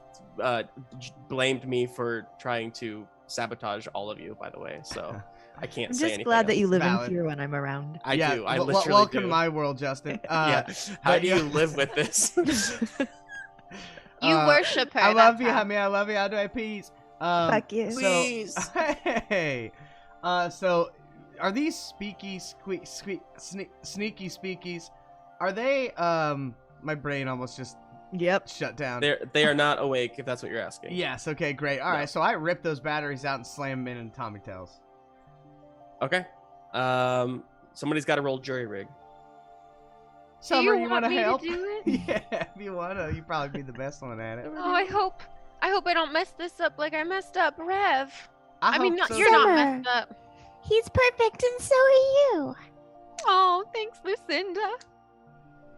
blamed me for trying to sabotage all of you. By the way, so I can't I'm say just anything. glad that you else. live Valid. in fear when I'm around. I do. I literally welcome do. to my world, Justin. Yeah. How do you live with this? You worship her. I love that's you, how. honey. I love you. How do I please? Fuck you. So, Please. hey. So are these sneaky speakies? Are they? My brain almost just Yep. shut down. They are not awake. If that's what you're asking. Yes. Okay. Great. All No. right. So I rip those batteries out and slam them in Tommy Tells. Okay. Somebody's got to roll jury rig. Summer, Do you want want to me help? to do it? Yeah, if you wanna, you probably be the best one at it. Oh, I hope I don't mess this up like I messed up Rev. I mean, hope so. you're not Summer. messed up. He's perfect, and so are you. Oh, thanks, Lucinda.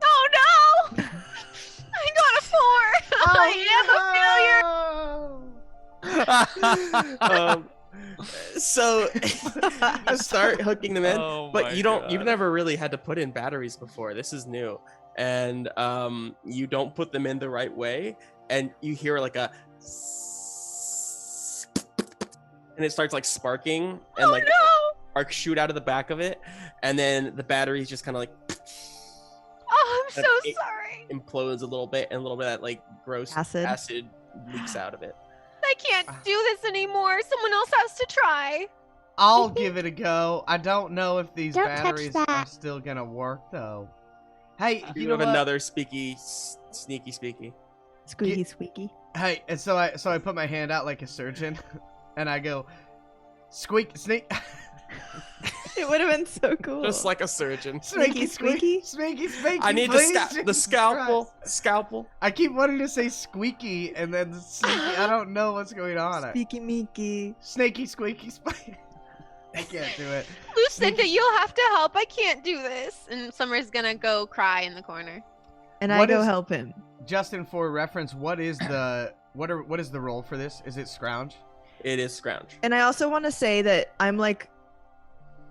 Oh no! I got a 4. I am a failure. So you start hooking them in, Oh but my you've God. never really had to put in batteries before. This is new, and you don't put them in the right way, and you hear like a, and it starts like sparking, and like No! sparks shoot out of the back of it, and then the batteries just kind of like Oh, I'm so It- sorry. implodes a little bit, and a little bit of that like gross Acid. acid leaks out of it. I can't do this anymore. Someone else has to try. I'll give it a go. I don't know if these Don't touch batteries that. are still gonna work though. Hey, You, you know have what? another sneaky speaky. Squeaky squeaky. Hey, and so I put my hand out like a surgeon, and I go, squeak, sneak, It would have been so cool. Just like a surgeon. sneaky, Squeaky, squeaky, squeaky. I need please, the Jesus scalpel. Christ. Scalpel. I keep wanting to say squeaky and then sneaky. I don't know what's going on. Squeaky meeky. Snaky, squeaky, squeaky. I can't do it. Lucinda, Sneaky- you'll have to help. I can't do this. And Summer's gonna go cry in the corner. And I What go is- help him. Justin, for reference, what is the role for this? Is it scrounge? It is scrounge. And I also want to say that I'm like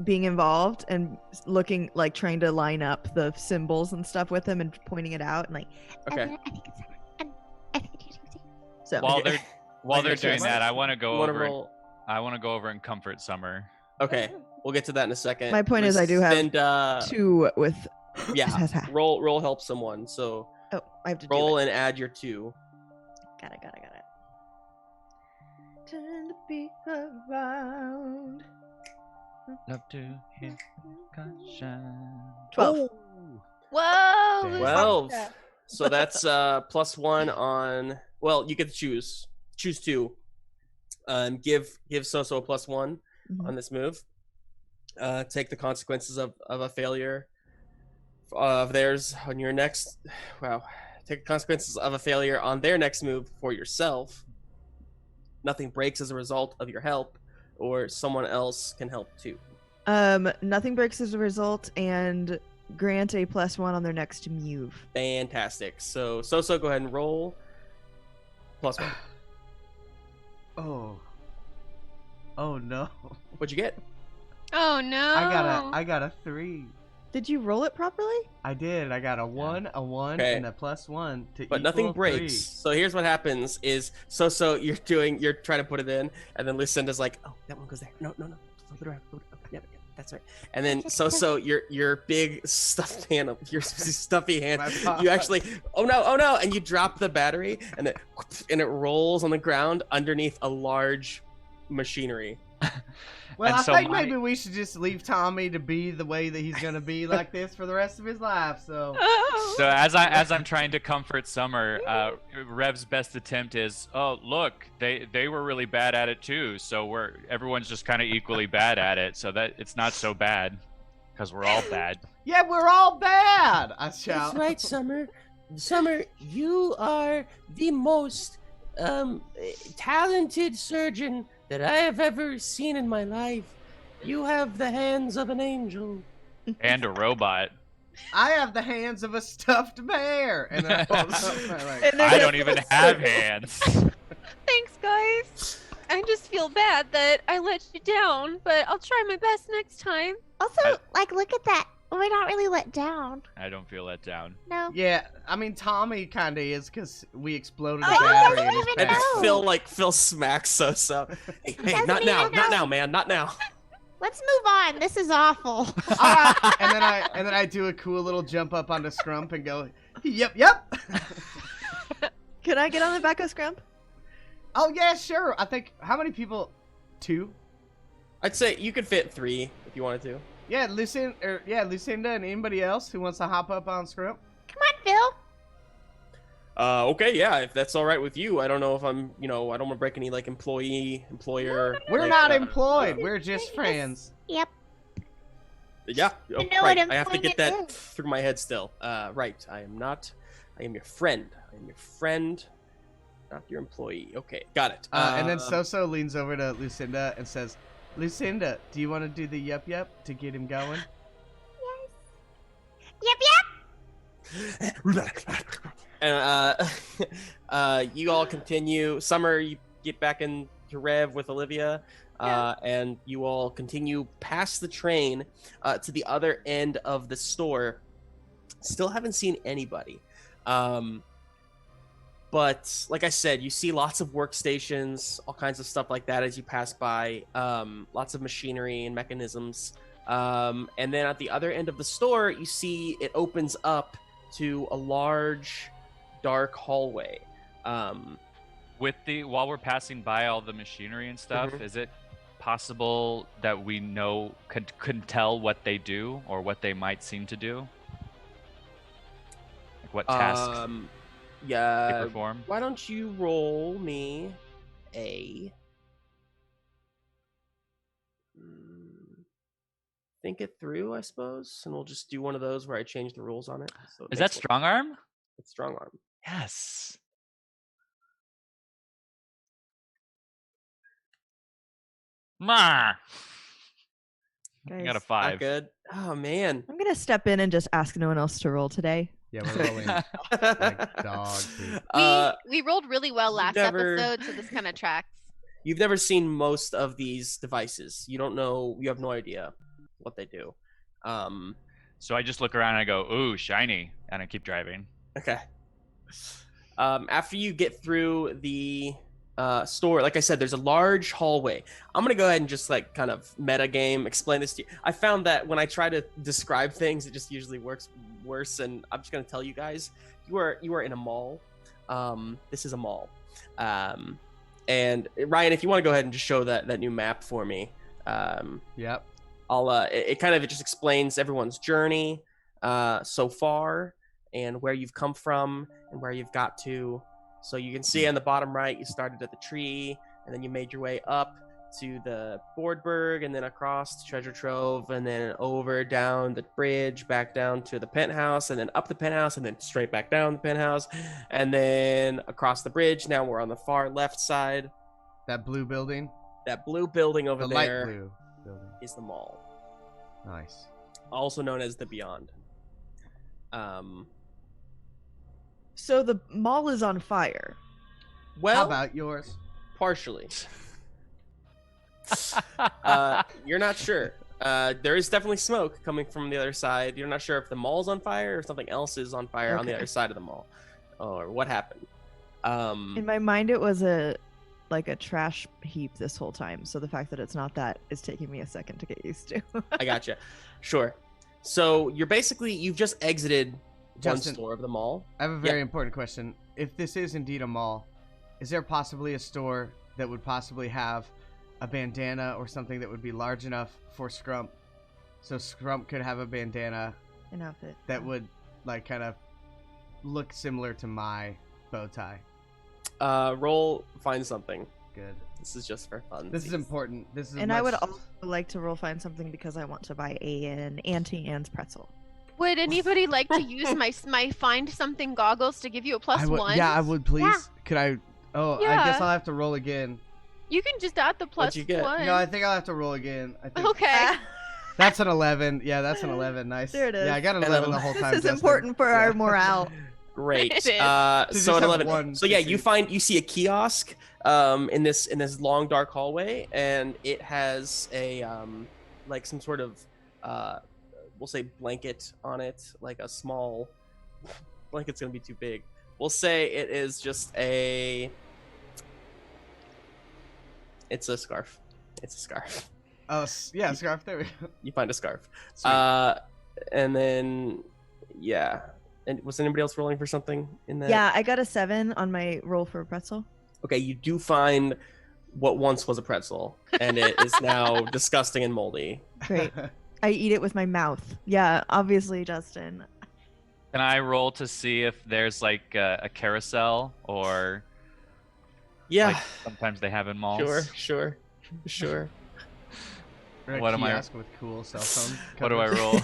being involved and looking like trying to line up the symbols and stuff with him and pointing it out and like Okay. I think it's I think it's so. While Okay. they're Okay, doing so that, I want to go You wanna over. roll? I want to go over and comfort Summer. Okay, we'll get to that in a second. My point is I do have Lucinda, 2 with. yeah. Roll help someone. So Oh, I have to roll do and add your 2. it. Got it. Turn the beat around. Love to hear concussion. 12. Whoa. Dang. 12. Lucinda. So that's +1 on. Well, you get to choose. Choose 2. Give Soso a +1 on this move. Take the consequences of a failure of theirs on your next. Wow. Take the consequences of a failure on their next move for yourself. Nothing breaks as a result of your help, or someone else can help too. Nothing breaks as a result, and grant a +1 on their next move. Fantastic. So Soso, go ahead and roll. +1. Oh no. What'd you get? Oh no. I got a 3. Did you roll it properly? I did. I got a 1, a 1, Okay. and a +1 to But nothing equal breaks. 3. So here's what happens: is Soso, you're trying to put it in, and then Lucinda's like, "Oh, that one goes there. No, flip it around. Flip it. Yeah, that's right." And then Soso, your big stuffed hand, your stuffy hand, you actually, oh no, and you drop the battery, and it rolls on the ground underneath a large machinery. Well, And I so think my- maybe we should just leave Tommy to be the way that he's gonna be like this for the rest of his life. So Oh. So as I'm trying to comfort Summer, Rev's best attempt is, oh look, they were really bad at it too, so everyone's just kind of equally bad at it, so that it's not so bad, because we're all bad. yeah, we're all bad. I shout. That's right, Summer. Summer, you are the most talented surgeon that I have ever seen in my life. You have the hands of an angel. And a robot. I have the hands of a stuffed bear, and then I hold up my leg. And they're I just- don't even have hands. Thanks, guys. I just feel bad that I let you down, but I'll try my best next time. Also, like, look at that. We're not really let down. I don't feel let down. No. Yeah, I mean Tommy kind of is because we exploded Oh, a battery I in his don't And even back. know. Phil smacks Soso. Hey, Doesn't not now, even not know. now, man, not now. Let's move on. This is awful. All right, and then I do a cool little jump up onto Scrump and go, yep. Can I get on the back of Scrump? Oh yeah, sure. I think how many people? 2. I'd say you could fit 3 if you wanted to. Yeah, Lucinda and anybody else who wants to hop up on Scrump. Come on, Phil. Okay, yeah, if that's all right with you. I don't know if I'm, I don't want to break any like employer. We're like, not employed. We're just friends. Yep. Yeah, oh, know right. what I have to get that employment is. through my head still. Right. I am not. I am your friend. I am your friend, not your employee. Okay, got it. And then Soso leans over to Lucinda and says, "Lucinda, do you want to do the yup to get him going?" Yep. And you all continue. Summer, you get back into Rev with Olivia, and you all continue past the train to the other end of the store. Still haven't seen anybody. But like I said, you see lots of workstations, all kinds of stuff like that as you pass by. Lots of machinery and mechanisms. And then at the other end of the store, you see it opens up to a large, dark hallway. While we're passing by all the machinery and stuff, Mhm. is it possible that we could tell what they do or what they might seem to do? Like what tasks they Yeah. perform? Why don't you roll me a think it through, I suppose, and we'll just do one of those where I change the rules on it. So it Is that makes strong arm? It's strong arm. Yes. Ma. I Guys, got a Not 5. good. Oh man. I'm gonna step in and just ask no one else to roll today. Yeah, we're rolling like dog poop. We rolled really well last never- episode, so this kind of tracks. You've never seen most of these devices. You don't know. You have no idea what they do. So I just look around and I go, ooh, shiny, and I keep driving. Okay. After you get through the store, like I said, there's a large hallway. I'm gonna go ahead and just like kind of meta game, explain this to you. I found that when I try to describe things, it just usually works worse. And I'm just gonna tell you guys, you are in a mall. This is a mall. And Ryan, if you want to go ahead and just show that new map for me. Yep. it kind of just explains everyone's journey so far and where you've come from and where you've got to. So you can see on the bottom right, you started at the tree, and then you made your way up to the Boardberg, and then across the treasure trove, and then over down the bridge, back down to the penthouse, and then up the penthouse, and then straight back down the penthouse, and then across the bridge. Now we're on the far left side. That blue building? That blue building over The there light blue building. is the mall, Nice. also known as the Beyond. So the mall is on fire. Well, How about yours? partially. You're not sure. There is definitely smoke coming from the other side. You're not sure if the mall's on fire or something else is on fire on the Okay. other side of the mall, or what happened. In my mind, it was a trash heap this whole time. So the fact that it's not that is taking me a second to get used to. I gotcha. Sure. So you've just exited Justin, one store of the mall. I have a very important question. If this is indeed a mall, is there possibly a store that would possibly have a bandana or something that would be large enough for Scrump, so Scrump could have a bandana An outfit. that would like kind of look similar to my bow tie? Roll find something. Good. This is just for fun. This is important. This is And I would also like to roll find something because I want to buy Auntie Anne's pretzel. Would anybody like to use my find something goggles to give you a plus one? Yeah, I would please. Yeah. Could I? Oh, I Yeah. guess I'll have to roll again. You can just add the plus What'd you get? one. No, I think I'll have to roll again. I think Okay. that's an 11. Yeah, that's an 11. Nice. There it is. Yeah, I got an 11 the whole time. This is Justin. important for our Yeah. morale. Great. It is. So just at have 11. one So yeah, to you see a kiosk in this long dark hallway, and it has a like some sort of we'll say blanket on it, like a small blanket's gonna be too big. We'll say it is just it's a scarf. It's a scarf. Oh, yeah, scarf. There we go. You find a scarf. Sweet. And then yeah. And was anybody else rolling for something in that? Yeah, I got a 7 on my roll for a pretzel. Okay, you do find what once was a pretzel, and it is now disgusting and moldy. Great. I eat it with my mouth. Yeah, obviously, Justin. Can I roll to see if there's like a carousel or Yeah, like sometimes they have in malls? sure. Or a what am I- kiosk with cool cell phone. What do I coverage. roll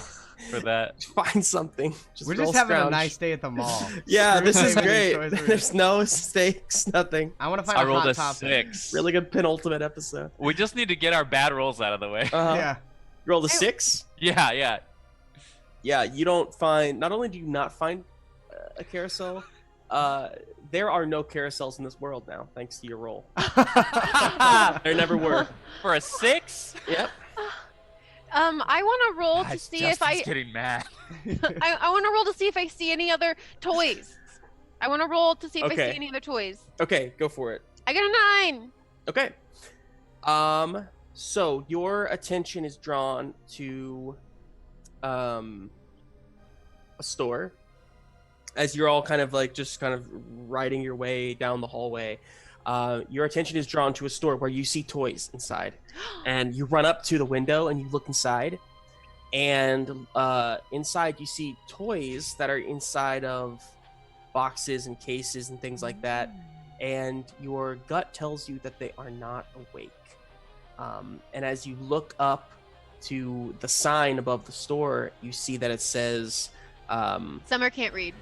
for that? Find something. We're roll just having a scrounge. nice day at the mall. Yeah, Screw this is saving these great. toys. There's no stakes, nothing. I want to find I a rolled hot a topic. 6. Really good penultimate episode. We just need to get our bad rolls out of the way. Yeah. You rolled a 6. Yeah. Yeah, you don't find. Not only do you not find a carousel, there are no carousels in this world now, thanks to your roll. There never were. For a 6? Yep. I want to roll to Guys, see if Justin's getting mad. I want to roll to see if I see any other toys. I want to roll to see if I Okay. see any other toys. Okay, go for it. I got a 9. Okay. So your attention is drawn to a store as you're all kind of like just kind of riding your way down the hallway. Your attention is drawn to a store where you see toys inside, and you run up to the window and you look inside, and inside you see toys that are inside of boxes and cases and things like that, and your gut tells you that they are not awake. And as you look up to the sign above the store, you see that it says, Summer can't read.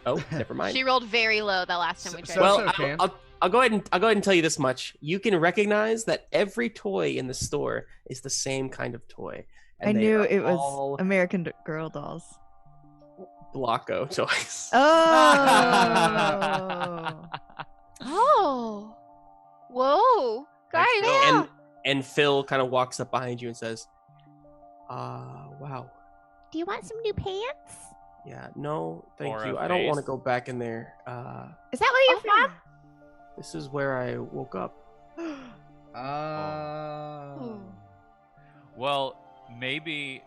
oh, never mind. She rolled very low the last time we tried. So- Well, okay. I'll go ahead and tell you this much. You can recognize that every toy in the store is the same kind of toy. And I they knew are it was all American Girl dolls. Blocko toys. Oh. Oh. Whoa. Guys. And and Phil kind of walks up behind you and says, wow. Do you want some new pants? Yeah, no, thank Or you. a I don't want to face. go back in there. Is that where you're Oh. from? This is where I woke up. Oh. Well, maybe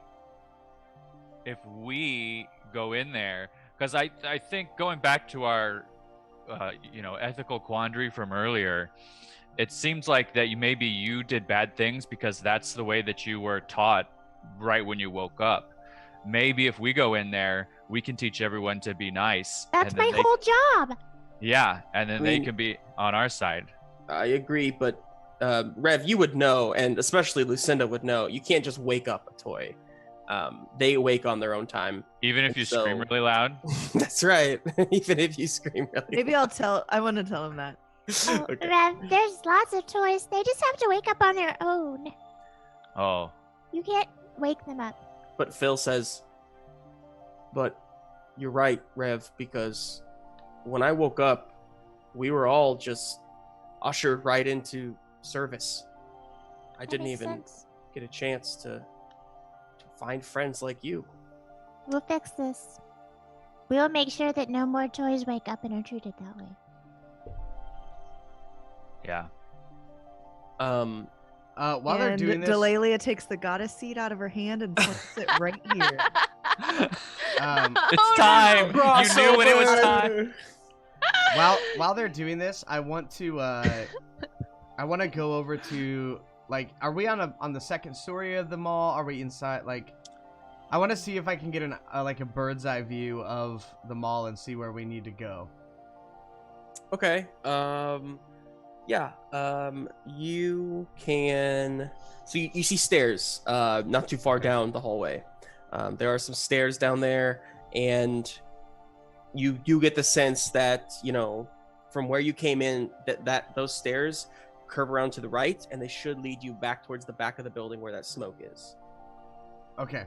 if we go in there, because I think going back to our ethical quandary from earlier, it seems like that maybe you did bad things because that's the way that you were taught right when you woke up. Maybe if we go in there, we can teach everyone to be nice. That's and then my whole job. Yeah, and then they mean- can be on our side. I agree, but Rev, you would know, and especially Lucinda would know. You can't just wake up a toy. They wake on their own time. Even if And you so- scream really loud. That's right. Even if you scream really. Maybe I want to tell him that. Oh, Okay. Rev, there's lots of toys. They just have to wake up on their own. Oh, You can't wake them up. But Phil says, "But you're right, Rev, because when I woke up, we were all just ushered right into service. I That didn't makes even sense. get a chance to find friends like you." We'll fix this. We'll make sure that no more toys wake up and are treated that way. yeah. While they're and doing this, Delalia takes the goddess seed out of her hand and puts it right here. It's Oh, time. no. You knew when it was time. while they're doing this, I want to go over to, like, are we on the second story of the mall? Are we inside? Like, I want to see if I can get a bird's eye view of the mall and see where we need to go. Okay. Yeah. You can. So you see stairs. Not too far down the hallway. There are some stairs down there, and you get the sense that from where you came in, that those stairs curve around to the right, and they should lead you back towards the back of the building where that smoke is. Okay.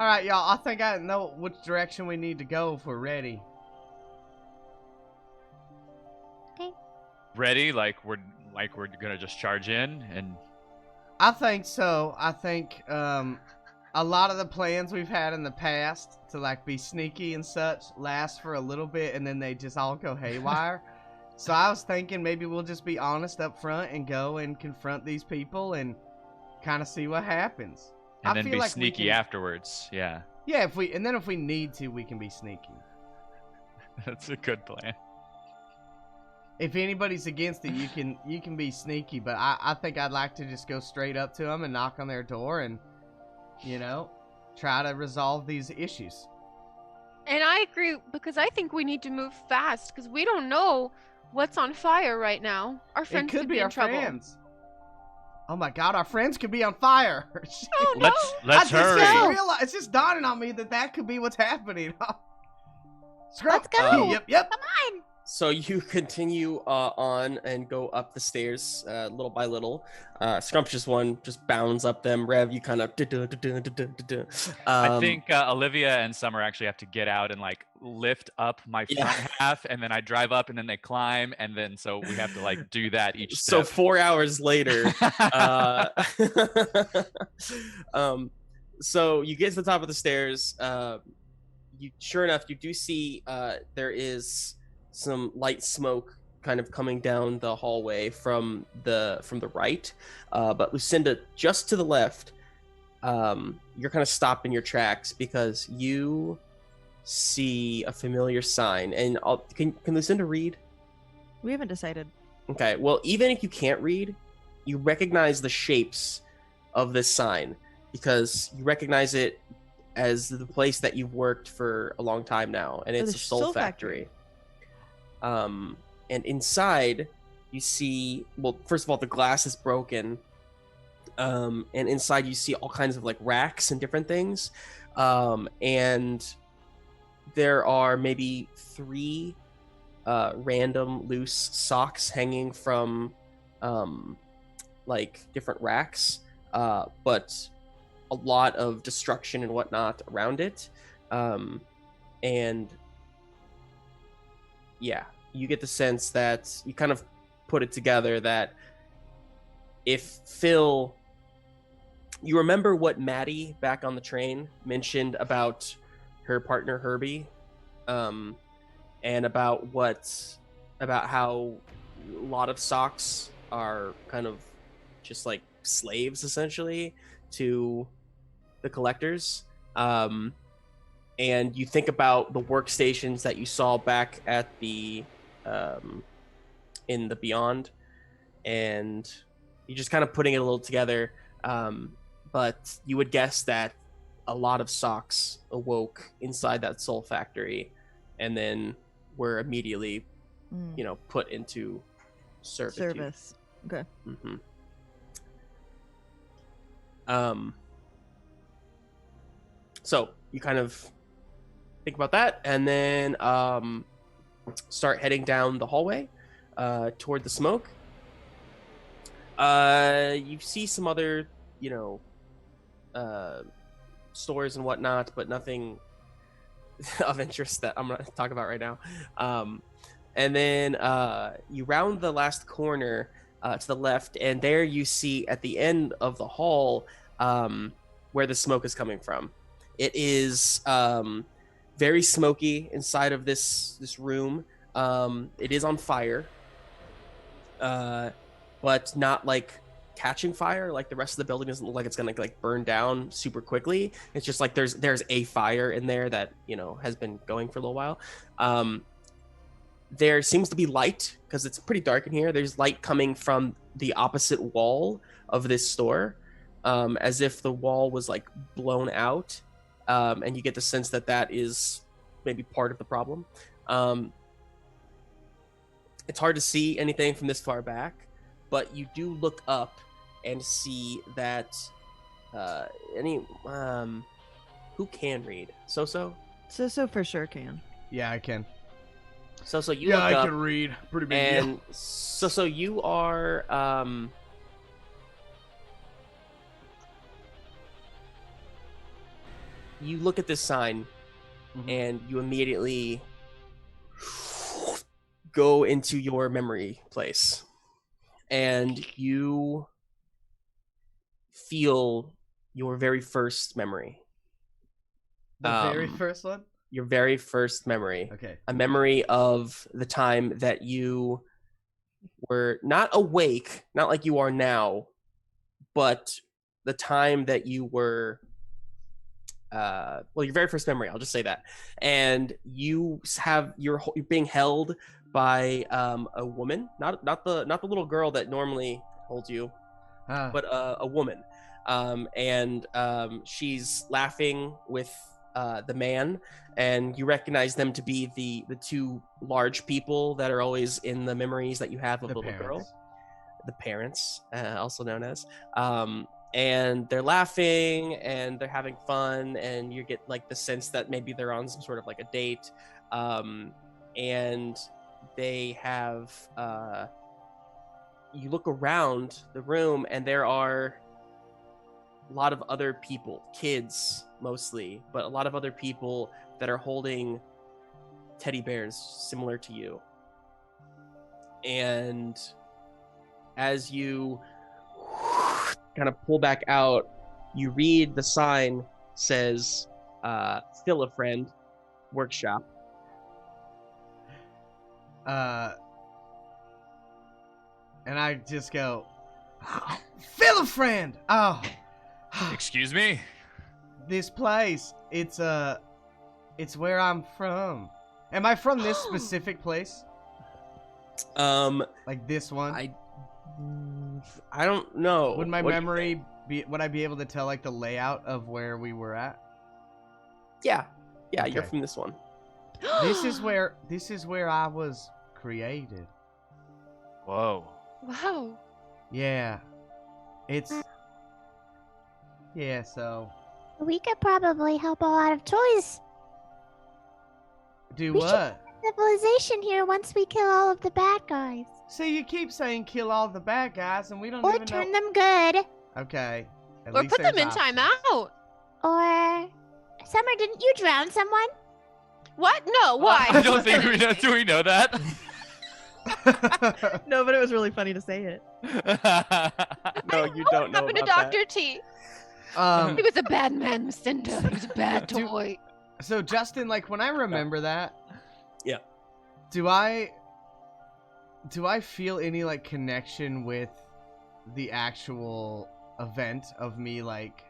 All right, y'all. I think I know which direction we need to go if we're ready. Ready? Like we're gonna just charge in and. I think so. I think a lot of the plans we've had in the past to like be sneaky and such last for a little bit and then they just all go haywire. So I was thinking maybe we'll just be honest up front and go and confront these people and kind of see what happens. And I then feel be like we sneaky can- afterwards. Yeah, Yeah, if we need to, we can be sneaky. that's a good plan. If anybody's against it, you can be sneaky, but I think I'd like to just go straight up to them and knock on their door and try to resolve these issues. And I agree because I think we need to move fast because we don't know what's on fire right now. Our friends It could be in our trouble. friends. Oh my god, our friends could be on fire. Oh no! Let's I just hurry. realized, it's just dawning on me that could be what's happening. Let's go. Yep. Come on. So you continue on and go up the stairs little by little. Scrumptious one just bounds up them. Rev, you kind of. I think Olivia and Summer actually have to get out and like lift up my front Yeah. half, and then I drive up, and then they climb, and then so we have to like do that each So step. 4 hours later, so you get to the top of the stairs. Sure enough, you do see there is some light smoke kind of coming down the hallway from the right, but Lucinda, just to the left, you're kind of stopped in your tracks because you see a familiar sign. And can Lucinda read? We haven't decided. Okay, well, even if you can't read, you recognize the shapes of this sign because you recognize it as the place that you've worked for a long time now, and it's the a soul Soul factory. And inside you see, well, first of all, the glass is broken, and inside you see all kinds of like racks and different things, and there are maybe 3 random loose socks hanging from like different racks, but a lot of destruction and whatnot around it, and yeah, you get the sense that you kind of put it together that if Phil, you remember what Maddie back on the train mentioned about her partner Herbie, and about how a lot of socks are kind of just like slaves essentially to the collectors, and you think about the workstations that you saw back at the in the Beyond, and you're just kind of putting it a little together. but you would guess that a lot of socks awoke inside that soul factory and then were immediately, put into servitude. Service. Okay. Mm-hmm. So you kind of think about that, and then start heading down the hallway toward the smoke. You see some other, stores and whatnot, but nothing of interest that I'm going to talk about right now. And then you round the last corner to the left, and there you see at the end of the hall where the smoke is coming from. It is very smoky inside of this room. It is on fire, but not like catching fire. Like the rest of the building doesn't look like it's gonna like burn down super quickly. It's just like there's a fire in there that has been going for a little while. There seems to be light because it's pretty dark in here. There's light coming from the opposite wall of this store, as if the wall was like blown out. And you get the sense that is maybe part of the problem. It's hard to see anything from this far back, but you do look up and see that who can read? So So for sure can. Yeah, I can. So you look I up, can read. Pretty big and deal. so you are you look at this sign, and you immediately go into your memory place, and you feel your very first memory. The very first one? Your very first memory. Okay. A memory of the time that you were not awake, not like you are now, but the time that you were your very first memory, I'll just say that. And you're being held by a woman, not the little girl that normally holds you, but a woman. And she's laughing with the man, and you recognize them to be the two large people that are always in the memories that you have of the little girl. The parents, also known as. And they're laughing and they're having fun, and you get like the sense that maybe they're on some sort of like a date. And they have you look around the room, and there are a lot of other people, kids mostly, but a lot of other people that are holding teddy bears similar to you. And as you kind of pull back out, you read the sign says still a friend workshop. And I just go, Phil a friend. Oh, Excuse me? this place, it's where I'm from. Am I from this specific place? Like this one? I don't know. Would my What do you memory be? Would I be able to tell like the layout of where we were at? think? Yeah, you're Okay. from this one. This is where I was created. Whoa. Wow. Yeah, it's so We could probably help a lot of toys. do We should- what? Civilization here once we kill all of the bad guys. See, you keep saying kill all the bad guys, and we don't Or even turn know. them good. Okay. At Or least put them there's in options. timeout. Or... Summer, didn't you drown someone? What? No, why? I don't think we know. Do we know that? No, but it was really funny to say it. No, you don't know What happened to about that. Dr. T? Um, He was a bad man, Lucinda. He was a bad Do- toy. so Justin, like when I remember that, Yeah. Do I feel any like connection with the actual event of me like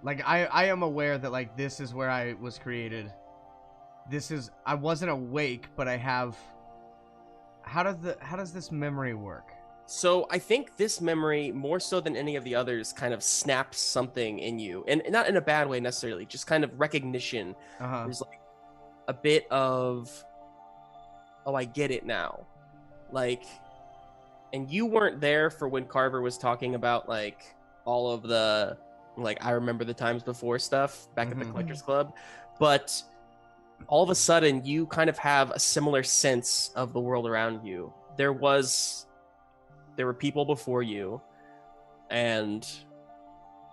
I am aware that like this is where I was created. I wasn't awake, but I have how does this memory work? So I think this memory, more so than any of the others, kind of snaps something in you, and not in a bad way necessarily, just kind of recognition. There's like a bit of, oh, I get it now. Like, and you weren't there for when Carver was talking about like all of the, like, I remember the times before stuff back at the Collectors Club, but all of a sudden you kind of have a similar sense of the world around you. There were people before you, and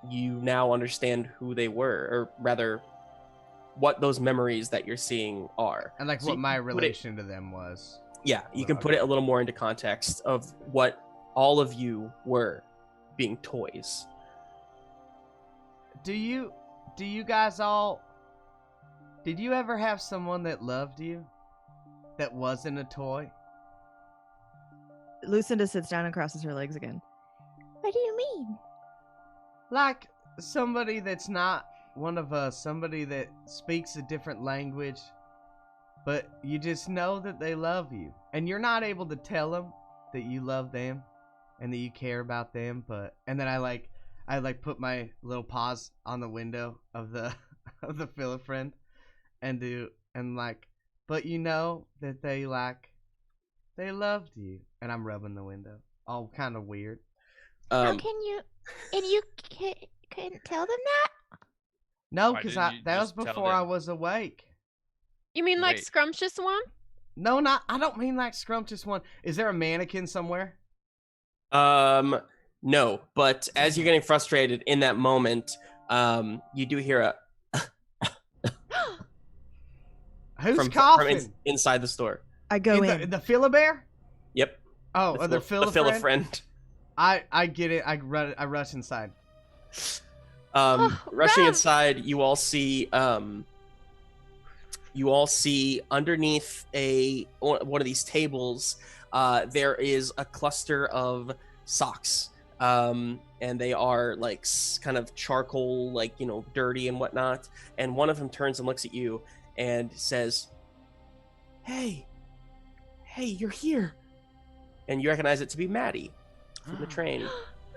you now understand who they were, or rather what those memories that you're seeing are. And like, so what my relation to them was. Yeah, you can put it a little more into context of what all of you were, being toys. Do you guys all, did you ever have someone that loved you that wasn't a toy? Lucinda sits down and crosses her legs again. What do you mean? Like somebody that's not one of us, somebody that speaks a different language, but you just know that they love you, and you're not able to tell them that you love them and that you care about them. But and then I put my little paws on the window of the of the Philifriend and like, but you know that they loved you, and I'm rubbing the window, all kind of weird. How can you? And you couldn't tell them that? No, Why because didn't you that was just tell before I them? was awake. You mean like Wait. Scrumptious One? No, I don't mean like Scrumptious One. Is there a mannequin somewhere? No, but as you're getting frustrated in that moment, you do hear a Who's coughing? from inside the store. I go in. The Philibert? Yep. Oh, the Philifriend. Philifriend? I get it. I rush inside. Rushing Rev. inside, you all see underneath one of these tables, there is a cluster of socks, and they are like kind of charcoal, like, you know, dirty and whatnot. And one of them turns and looks at you and says, "Hey, you're here," and you recognize it to be Maddie from the train.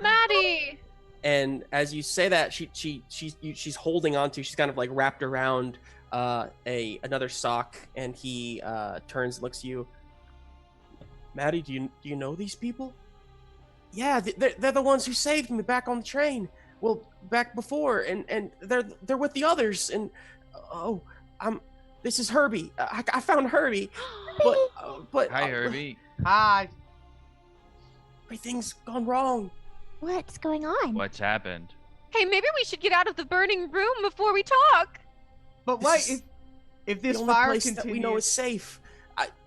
Maddie! And as you say that, she's holding on to, she's kind of like wrapped around another sock, and he turns and looks at you. "Maddie, do you know these people?" "Yeah, they're the ones who saved me back on the train. Well, back before, and they're with the others. And this is Herbie. I found Herbie, but Hi, Herbie. Hi. everything's gone wrong." What's going on? What's happened? Hey, maybe we should get out of the burning room before we talk. But This wait, is if this the only fire place continues, that we know is safe.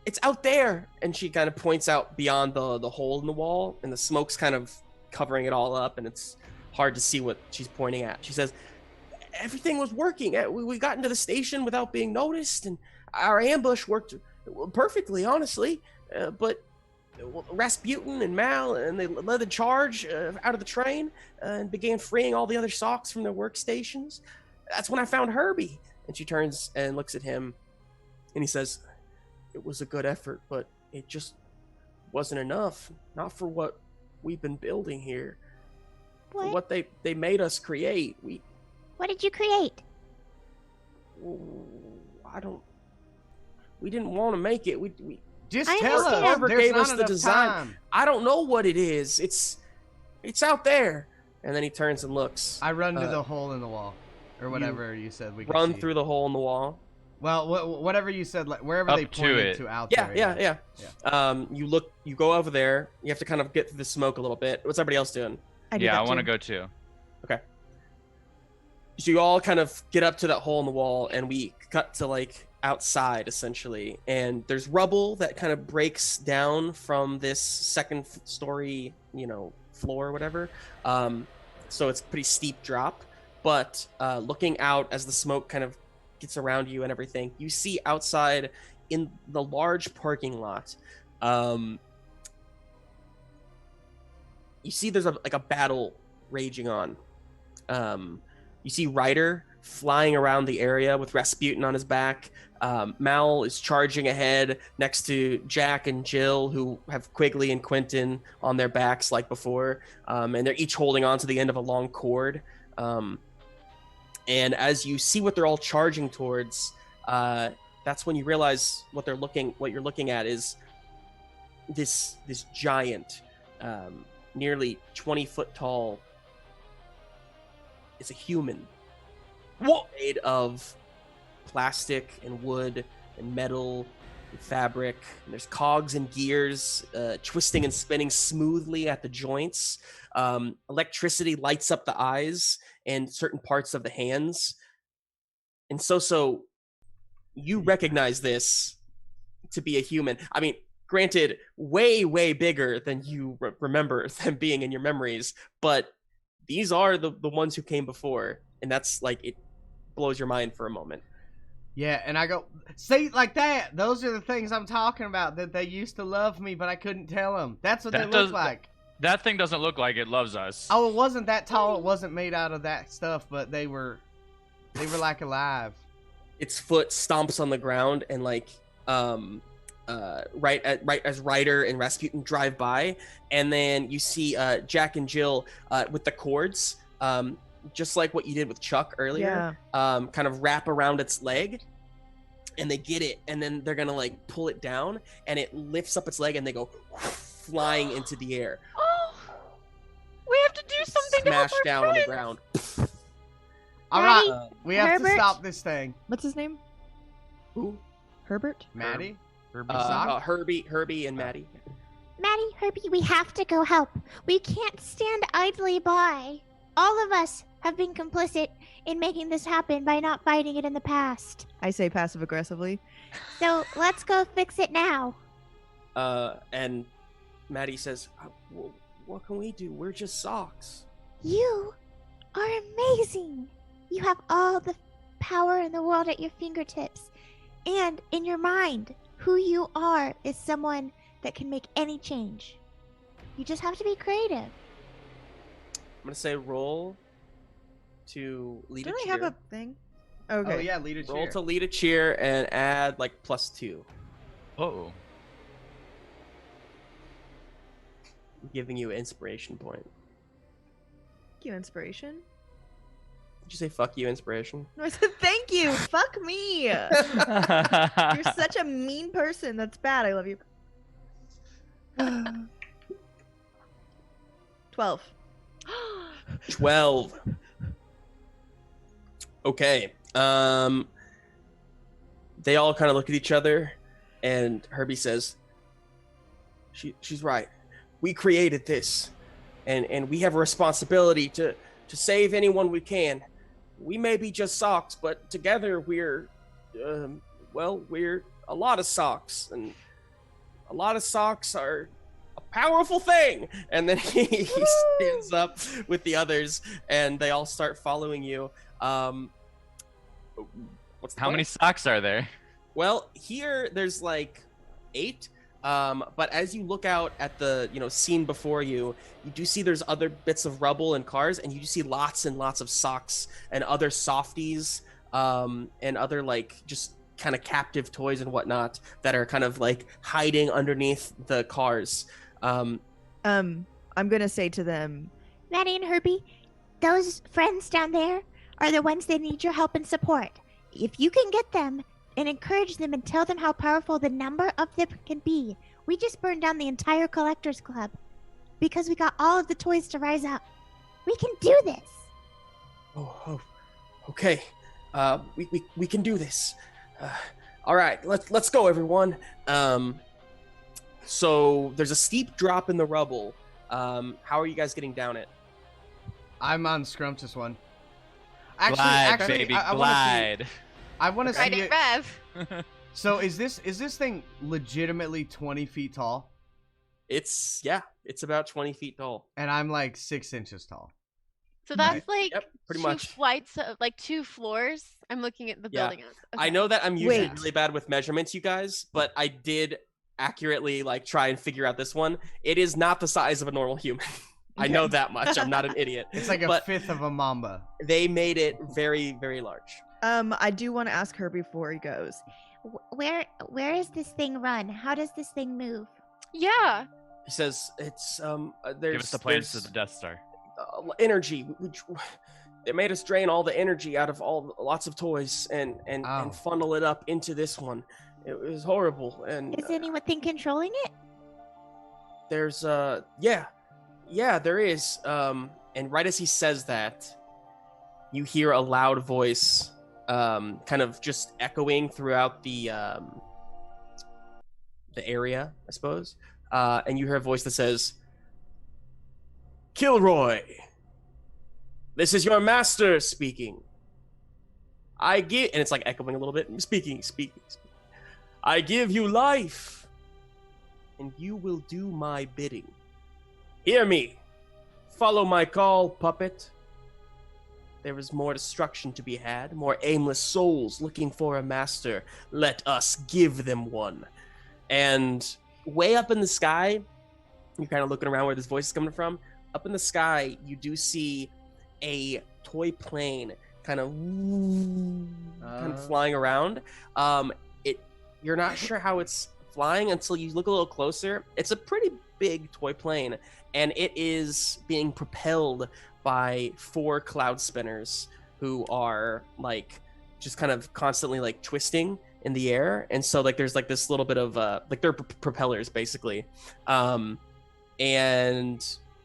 It's out there. And she kind of points out beyond the hole in the wall, and the smoke's kind of covering it all up, and it's hard to see what she's pointing at. She says, "Everything was working. We got into the station without being noticed, and our ambush worked perfectly, honestly. But Rasputin and Mal, and they led the charge out of the train and began freeing all the other socks from their workstations. That's when I found Herbie." And she turns and looks at him, and he says, "It was a good effort, but it just wasn't enough. Not for what we've been building here. For What? what they made us create. What did you create? We didn't want to make it. We just I tell us. understand. Whoever There's gave not us the enough design. time. I don't know what it is. It's out there." And then he turns and looks. I run to the hole in the wall, or whatever you said we could Run see. through the hole in the wall. Well, whatever you said, like wherever Up they to pointed it. to out Yeah, there. yeah. You go over there. You have to kind of get through the smoke a little bit. What's everybody else doing? I do Yeah, that I want to too. go too. So you all kind of get up to that hole in the wall, and we cut to like outside essentially, and there's rubble that kind of breaks down from this second story, floor or whatever. So it's a pretty steep drop, but looking out as the smoke kind of gets around you and everything, you see outside in the large parking lot, you see there's a battle raging on. You see Ryder flying around the area with Rasputin on his back. Mal is charging ahead next to Jack and Jill, who have Quigley and Quentin on their backs like before, and they're each holding on to the end of a long cord. And as you see what they're all charging towards, that's when you realize what you're looking at is this giant, nearly 20-foot tall. It's a human. What? Made of plastic and wood and metal and fabric. And there's cogs and gears twisting and spinning smoothly at the joints. Electricity lights up the eyes and certain parts of the hands. And so you recognize this to be a human. I mean, granted, way, way bigger than you remember them being in your memories, but these are the ones who came before. And that's like, it blows your mind for a moment. Yeah, and I go, see, like that. Those are the things I'm talking about, that they used to love me, but I couldn't tell them. That's what they look like. That thing doesn't look like it loves us. Oh, it wasn't that tall. It wasn't made out of that stuff, but they were like alive. Its foot stomps on the ground, and like, right as Ryder and Rasputin drive by, and then you see Jack and Jill with the cords, just like what you did with Chuck earlier, kind of wrap around its leg, and they get it, and then they're gonna like pull it down, and it lifts up its leg, and they go flying into the air. Oh, we have to do something to help Smash down our on the friends. ground. All right, we have Herbert? to stop this thing. What's his name? Who? Herbert? Maddie? Herbie and Maddie. Maddie, Herbie, we have to go help. We can't stand idly by. All of us have been complicit in making this happen by not fighting it in the past. I say passive aggressively. So let's go fix it now. And Maddie says, what can we do? We're just socks. You are amazing. You have all the power in the world at your fingertips. And in your mind, who you are is someone that can make any change. You just have to be creative. I'm going to say roll to lead Don't a I cheer. have a thing? Okay. Oh, yeah, lead a cheer. Roll to lead a cheer and add like +2. Oh. I'm giving you an inspiration point. Thank you, inspiration. Did you say fuck you, inspiration? No, I said thank you. Fuck me. You're such a mean person. That's bad. I love you. 12. 12. Okay. They all kind of look at each other, and Herbie says, she's right. We created this, and we have a responsibility to save anyone we can. We may be just socks, but together we're a lot of socks, and a lot of socks are a powerful thing. And then he stands up with the others, and they all start following you. What's the How plan? many socks are there? Well, here there's like 8. But as you look out at the scene before you, you do see there's other bits of rubble and cars, and you do see lots and lots of socks and other softies, and other like just kind of captive toys and whatnot that are kind of like hiding underneath the cars. I'm gonna say to them, Maddie and Herbie, those friends down there are the ones that need your help and support. If you can get them and encourage them and tell them how powerful the number of them can be. We just burned down the entire Collectors Club because we got all of the toys to rise up. We can do this. Oh, okay. We can do this. All right, let's go, everyone. So there's a steep drop in the rubble. How are you guys getting down it? I'm on Scrumptious one. Glide, baby, glide. I want to see Riding it. Rev. So is this thing legitimately 20 feet tall? It's about 20 feet tall. And I'm like 6 inches tall. So that's like Yep, pretty two much. flights, like 2 floors. I'm looking at the Yeah. building. I know that I'm usually Wait. really bad with measurements, you guys, but I did accurately like try and figure out this one. It is not the size of a normal human. I know that much. I'm not an idiot. It's like a But fifth of a mamba. they made it very, very large. I do want to ask her before he goes. Where is this thing run? How does this thing move? Yeah. He says it's Give us the plans to the Death Star. Energy. They made us drain all the energy out of lots of toys and funnel it up into this one. It was horrible. And Is anything controlling it? there's yeah, there is. And right as he says that, you hear a loud voice, kind of just echoing throughout the area, I suppose. And you hear a voice that says, "Kilroy, this is your master speaking. And it's like echoing a little bit. Speaking. I give you life, and you will do my bidding. Hear me. Follow my call, puppet. There is more destruction to be had, more aimless souls looking for a master. Let us give them one." And way up in the sky, you're kind of looking around where this voice is coming from. Up in the sky, you do see a toy plane kind of flying around. You're not sure how it's flying until you look a little closer. It's a pretty big toy plane, and it is being propelled by 4 cloud spinners who are like just kind of constantly like twisting in the air. And so like there's like this little bit of like they're propellers basically. And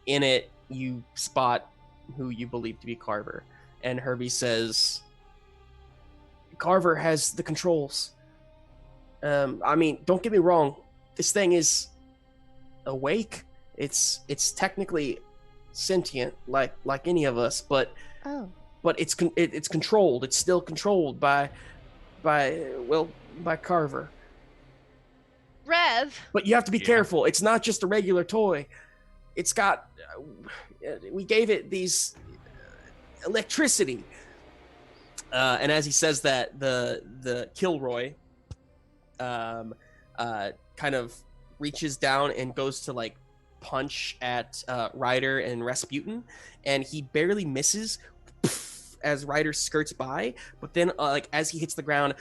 in it you spot who you believe to be Carver. And Herbie says, "Carver has the controls. I mean, don't get me wrong, this thing is awake. It's technically sentient like any of us, but it's controlled. It's still controlled by Carver. Rev. But you have to be careful. It's not just a regular toy. It's got we gave it these electricity." And as he says that, the Kilroy kind of reaches down and goes to like punch at Ryder and Rasputin, and he barely misses as Ryder skirts by, but then like as he hits the ground,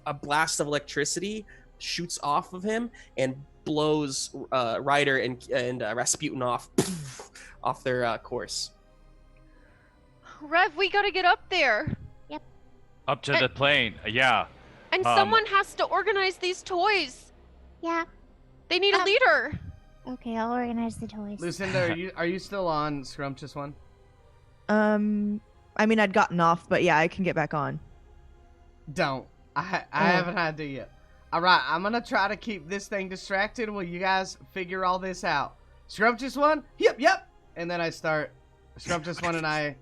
a blast of electricity shoots off of him and blows Ryder and Rasputin off their course. Rev, we gotta get up there. Up to the plane. Yeah. And someone has to organize these toys. Yeah. They need a leader. Okay, I'll organize the toys. Lucinda, are you still on Scrumptious One? I mean, I'd gotten off, but yeah, I can get back on. Don't. I haven't had to yet. All right, I'm gonna try to keep this thing distracted while you guys figure all this out. Scrumptious One? Yep. And then Scrumptious One and I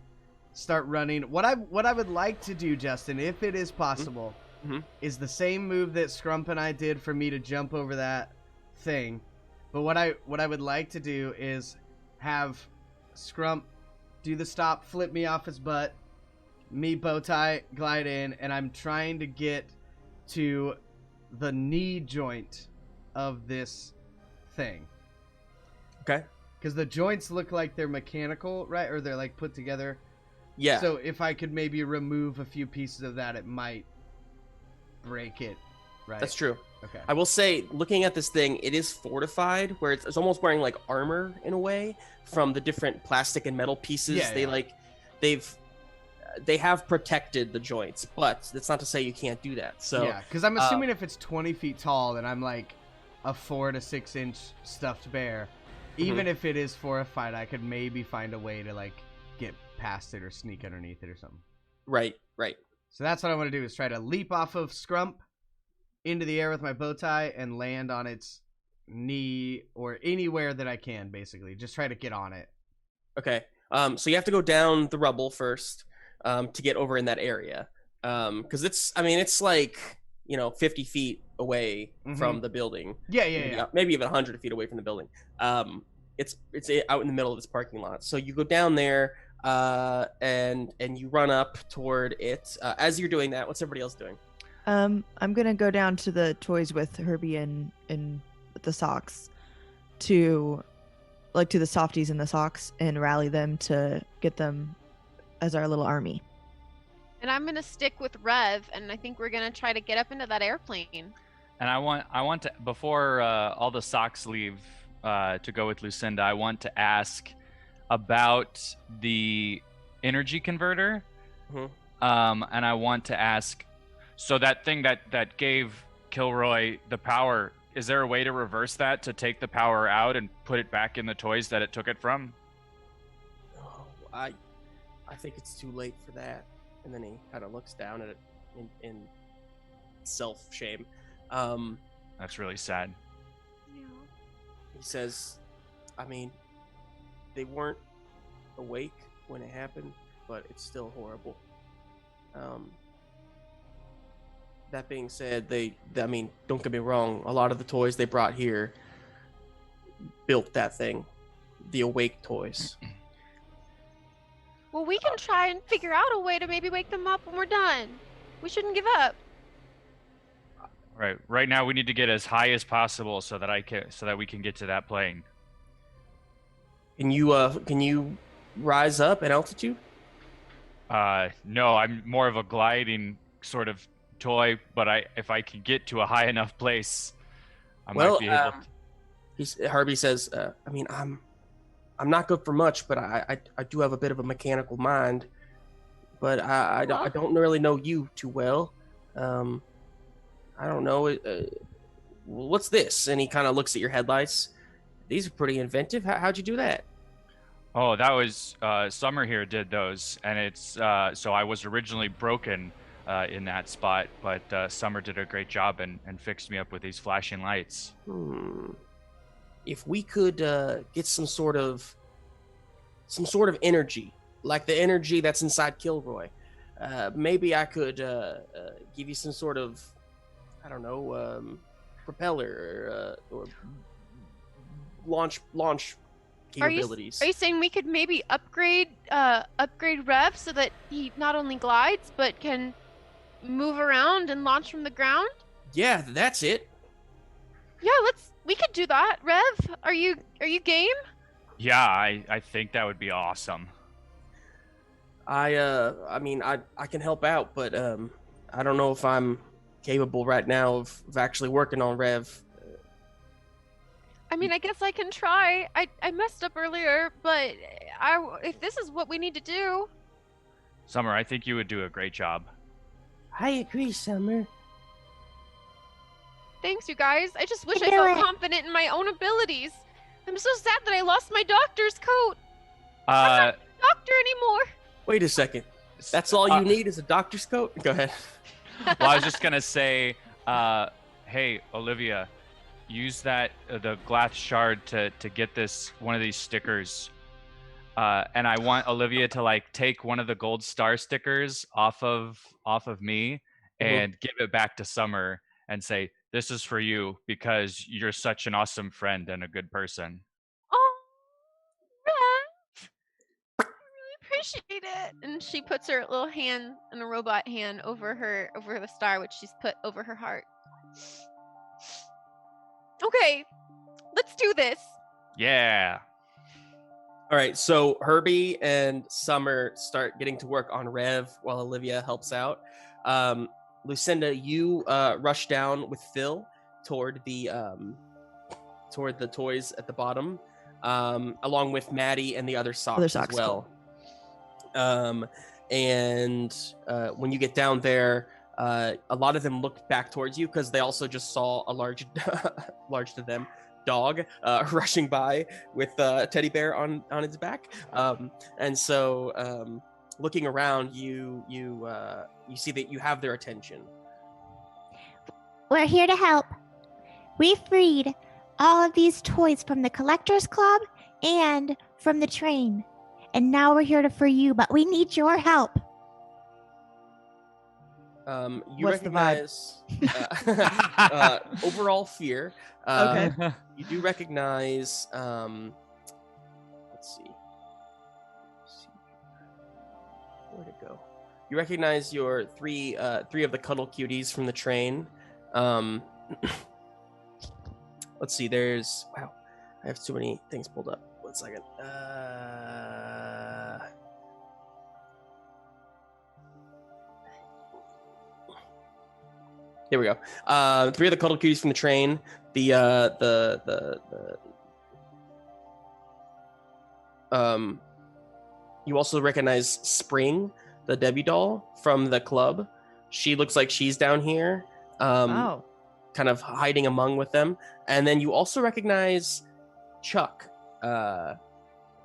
start running. What I would like to do, Justin, if it is possible, is the same move that Scrump and I did for me to jump over that thing. But what I would like to do is have Scrump do the stop, flip me off his butt, me Bowtie glide in, and I'm trying to get to the knee joint of this thing. Okay. Because the joints look like they're mechanical, right? Or they're like put together. Yeah. So if I could maybe remove a few pieces of that, it might break it, right? That's true. Okay. I will say, looking at this thing, it is fortified, where it's almost wearing like armor in a way from the different plastic and metal pieces. They have protected the joints, but that's not to say you can't do that. So yeah, because I'm assuming if it's 20 feet tall, then I'm like a 4 to 6 inch stuffed bear. Even if it is fortified, I could maybe find a way to like get past it or sneak underneath it or something. Right. So that's what I want to do, is try to leap off of Scrump into the air with my bow tie and land on its knee or anywhere that I can, basically. Just try to get on it. Okay. So you have to go down the rubble first to get over in that area. Because it's like, 50 feet away from the building. Yeah. Maybe even 100 feet away from the building. It's out in the middle of this parking lot. So you go down there and you run up toward it. As you're doing that, what's everybody else doing? I'm gonna go down to the toys with Herbie and the socks, to the softies and the socks, and rally them to get them as our little army. And I'm gonna stick with Rev, and I think we're gonna try to get up into that airplane. And I want to, before all the socks leave to go with Lucinda, I want to ask about the energy converter. Mhm. And I want to ask, so that thing that gave Kilroy the power, is there a way to reverse that, to take the power out and put it back in the toys that it took it from? Oh, I think it's too late for that. And then he kind of looks down at it in self-shame. That's really sad. Yeah. He says, I mean, they weren't awake when it happened, but it's still horrible. That being said, I mean, don't get me wrong, a lot of the toys they brought here built that thing, the awake toys. Well, we can try and figure out a way to maybe wake them up when we're done. We shouldn't give up. Right now we need to get as high as possible so that we can get to that plane. Can you rise up in altitude? No, I'm more of a gliding sort of toy, but if I can get to a high enough place, I might be able to. Herbie says, I mean, I'm not good for much, but I do have a bit of a mechanical mind, but I don't really know you too well. I don't know. What's this? And he kind of looks at your headlights. These are pretty inventive. How'd you do that? Oh, that was Summer here did those, and it's so I was originally broken in that spot, but Summer did a great job and fixed me up with these flashing lights. If we could get some sort of energy, like the energy that's inside Kilroy, maybe I could give you some sort of, I don't know, propeller or launch capabilities. Are you saying we could maybe upgrade Rev so that he not only glides but can move around and launch from the ground? Yeah, that's it. Yeah, we could do that. Rev, are you game? Yeah, I think that would be awesome. I mean, I can help out, but I don't know if I'm capable right now of actually working on Rev. I mean, I guess I can try. I messed up earlier, but if this is what we need to do. Summer, I think you would do a great job. I agree, Summer. Thanks, you guys. I just wish I Do felt it. confident in my own abilities. I'm so sad that I lost my doctor's coat. I'm not a doctor anymore. Wait a second. That's all you need is a doctor's coat? Go ahead. Well, I was just gonna say, hey, Olivia, use the glass shard to get one of these stickers, and I want Olivia to take one of the gold star stickers off of me and give it back to Summer and say, "This is for you because you're such an awesome friend and a good person." Oh, Rev, I really appreciate it. And she puts her little hand and a robot hand over the star, which she's put over her heart. Okay, let's do this. Yeah. All right, so Herbie and Summer start getting to work on Rev while Olivia helps out. Lucinda, you rush down with Phil toward the toys at the bottom, along with Maddie and the other socks as well. And when you get down there, a lot of them look back towards you because they also just saw a large to them dog rushing by with a teddy bear on its back. And so looking around, you see that you have their attention. We're here to help. We freed all of these toys from the Collectors Club and from the train. And now we're here to free you, but we need your help. You What's the vibe? recognize overall fear. Okay. You do recognize. Let's see. Where'd it go? You recognize your three of the cuddle cuties from the train. Let's see. There's wow. I have too many things pulled up. 1 second. Here we go. 3 of the cuddle cuties from the train. You also recognize Spring, the Debbie doll from the club. She looks like she's down here, kind of hiding among with them. And then you also recognize Chuck.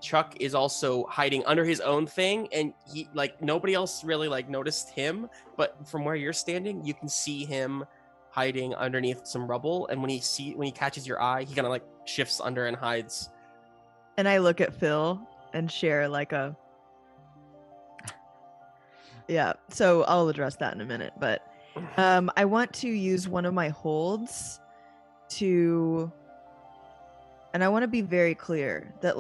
Chuck is also hiding under his own thing, and he nobody else really noticed him. But from where you're standing, you can see him hiding underneath some rubble. And when he catches your eye, he kind of shifts under and hides. And I look at Phil and share yeah, so I'll address that in a minute, but I want to use one of my holds and I want to be very clear that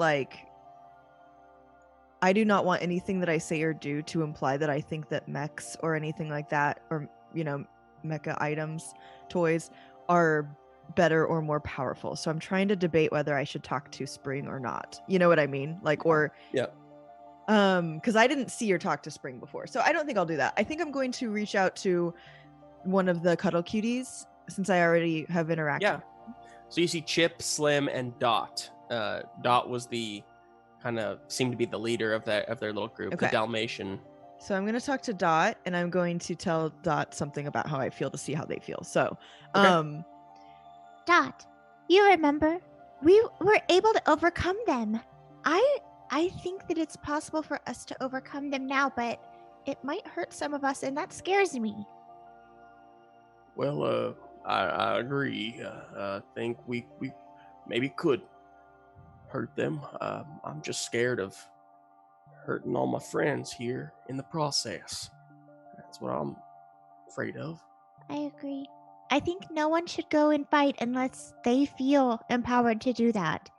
I do not want anything that I say or do to imply that I think that mechs or anything like that, or mecha items, toys, are better or more powerful. So I'm trying to debate whether I should talk to Spring or not. You know what I mean? Yeah. Because I didn't see or talk to Spring before, so I don't think I'll do that. I think I'm going to reach out to one of the cuddle cuties since I already have interacted. Yeah. So you see Chip, Slim, and Dot. Dot was the seemed to be the leader of their little group, Okay. the Dalmatian. So I'm going to talk to Dot, and I'm going to tell Dot something about how I feel to see how they feel. So, Okay. Dot, you remember? We were able to overcome them. I think that it's possible for us to overcome them now, but it might hurt some of us, and that scares me. Well, I agree. I think we maybe could hurt them. I'm just scared of hurting all my friends here in the process. That's what I'm afraid of. I agree. I think no one should go and fight unless they feel empowered to do that.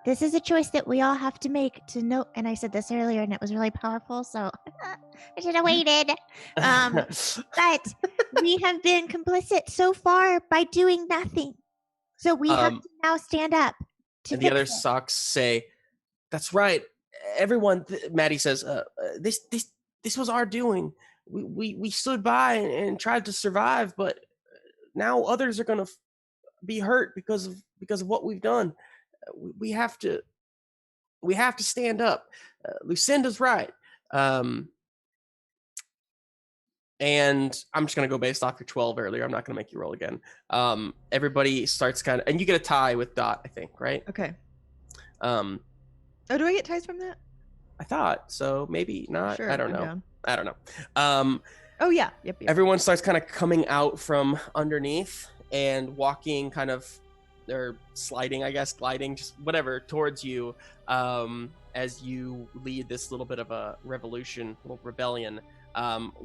This is a choice that we all have to make to know. And I said this earlier, and it was really powerful, so I should have waited. But we have been complicit so far by doing nothing. So we have to now stand up. And the other socks say, "That's right, everyone." Maddie says, "This was our doing. We stood by and tried to survive, but now others are gonna be hurt because of what we've done. We have to stand up. Lucinda's right." And I'm just gonna go based off your 12 earlier. I'm not gonna make you roll again. Everybody starts and you get a tie with Dot, I think, right? Okay. Oh, do I get ties from that? I thought so. Maybe not. Sure, I don't I'm know. down. I don't know. Oh yeah. Yep. Everyone starts kind of coming out from underneath and walking or sliding, I guess, gliding, just whatever, towards you, as you lead this little bit of a little rebellion,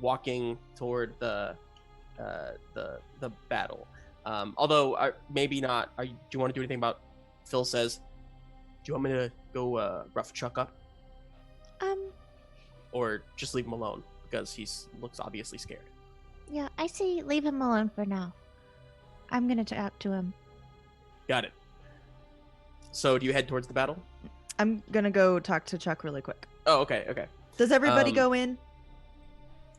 walking toward the battle. Although maybe not. Do you want to do anything about? Phil says, "Do you want me to go rough Chuck up, or just leave him alone because he looks obviously scared?" Yeah, I say leave him alone for now. I'm gonna talk to him. Got it. So do you head towards the battle? I'm gonna go talk to Chuck really quick. Oh, okay. Does everybody go in?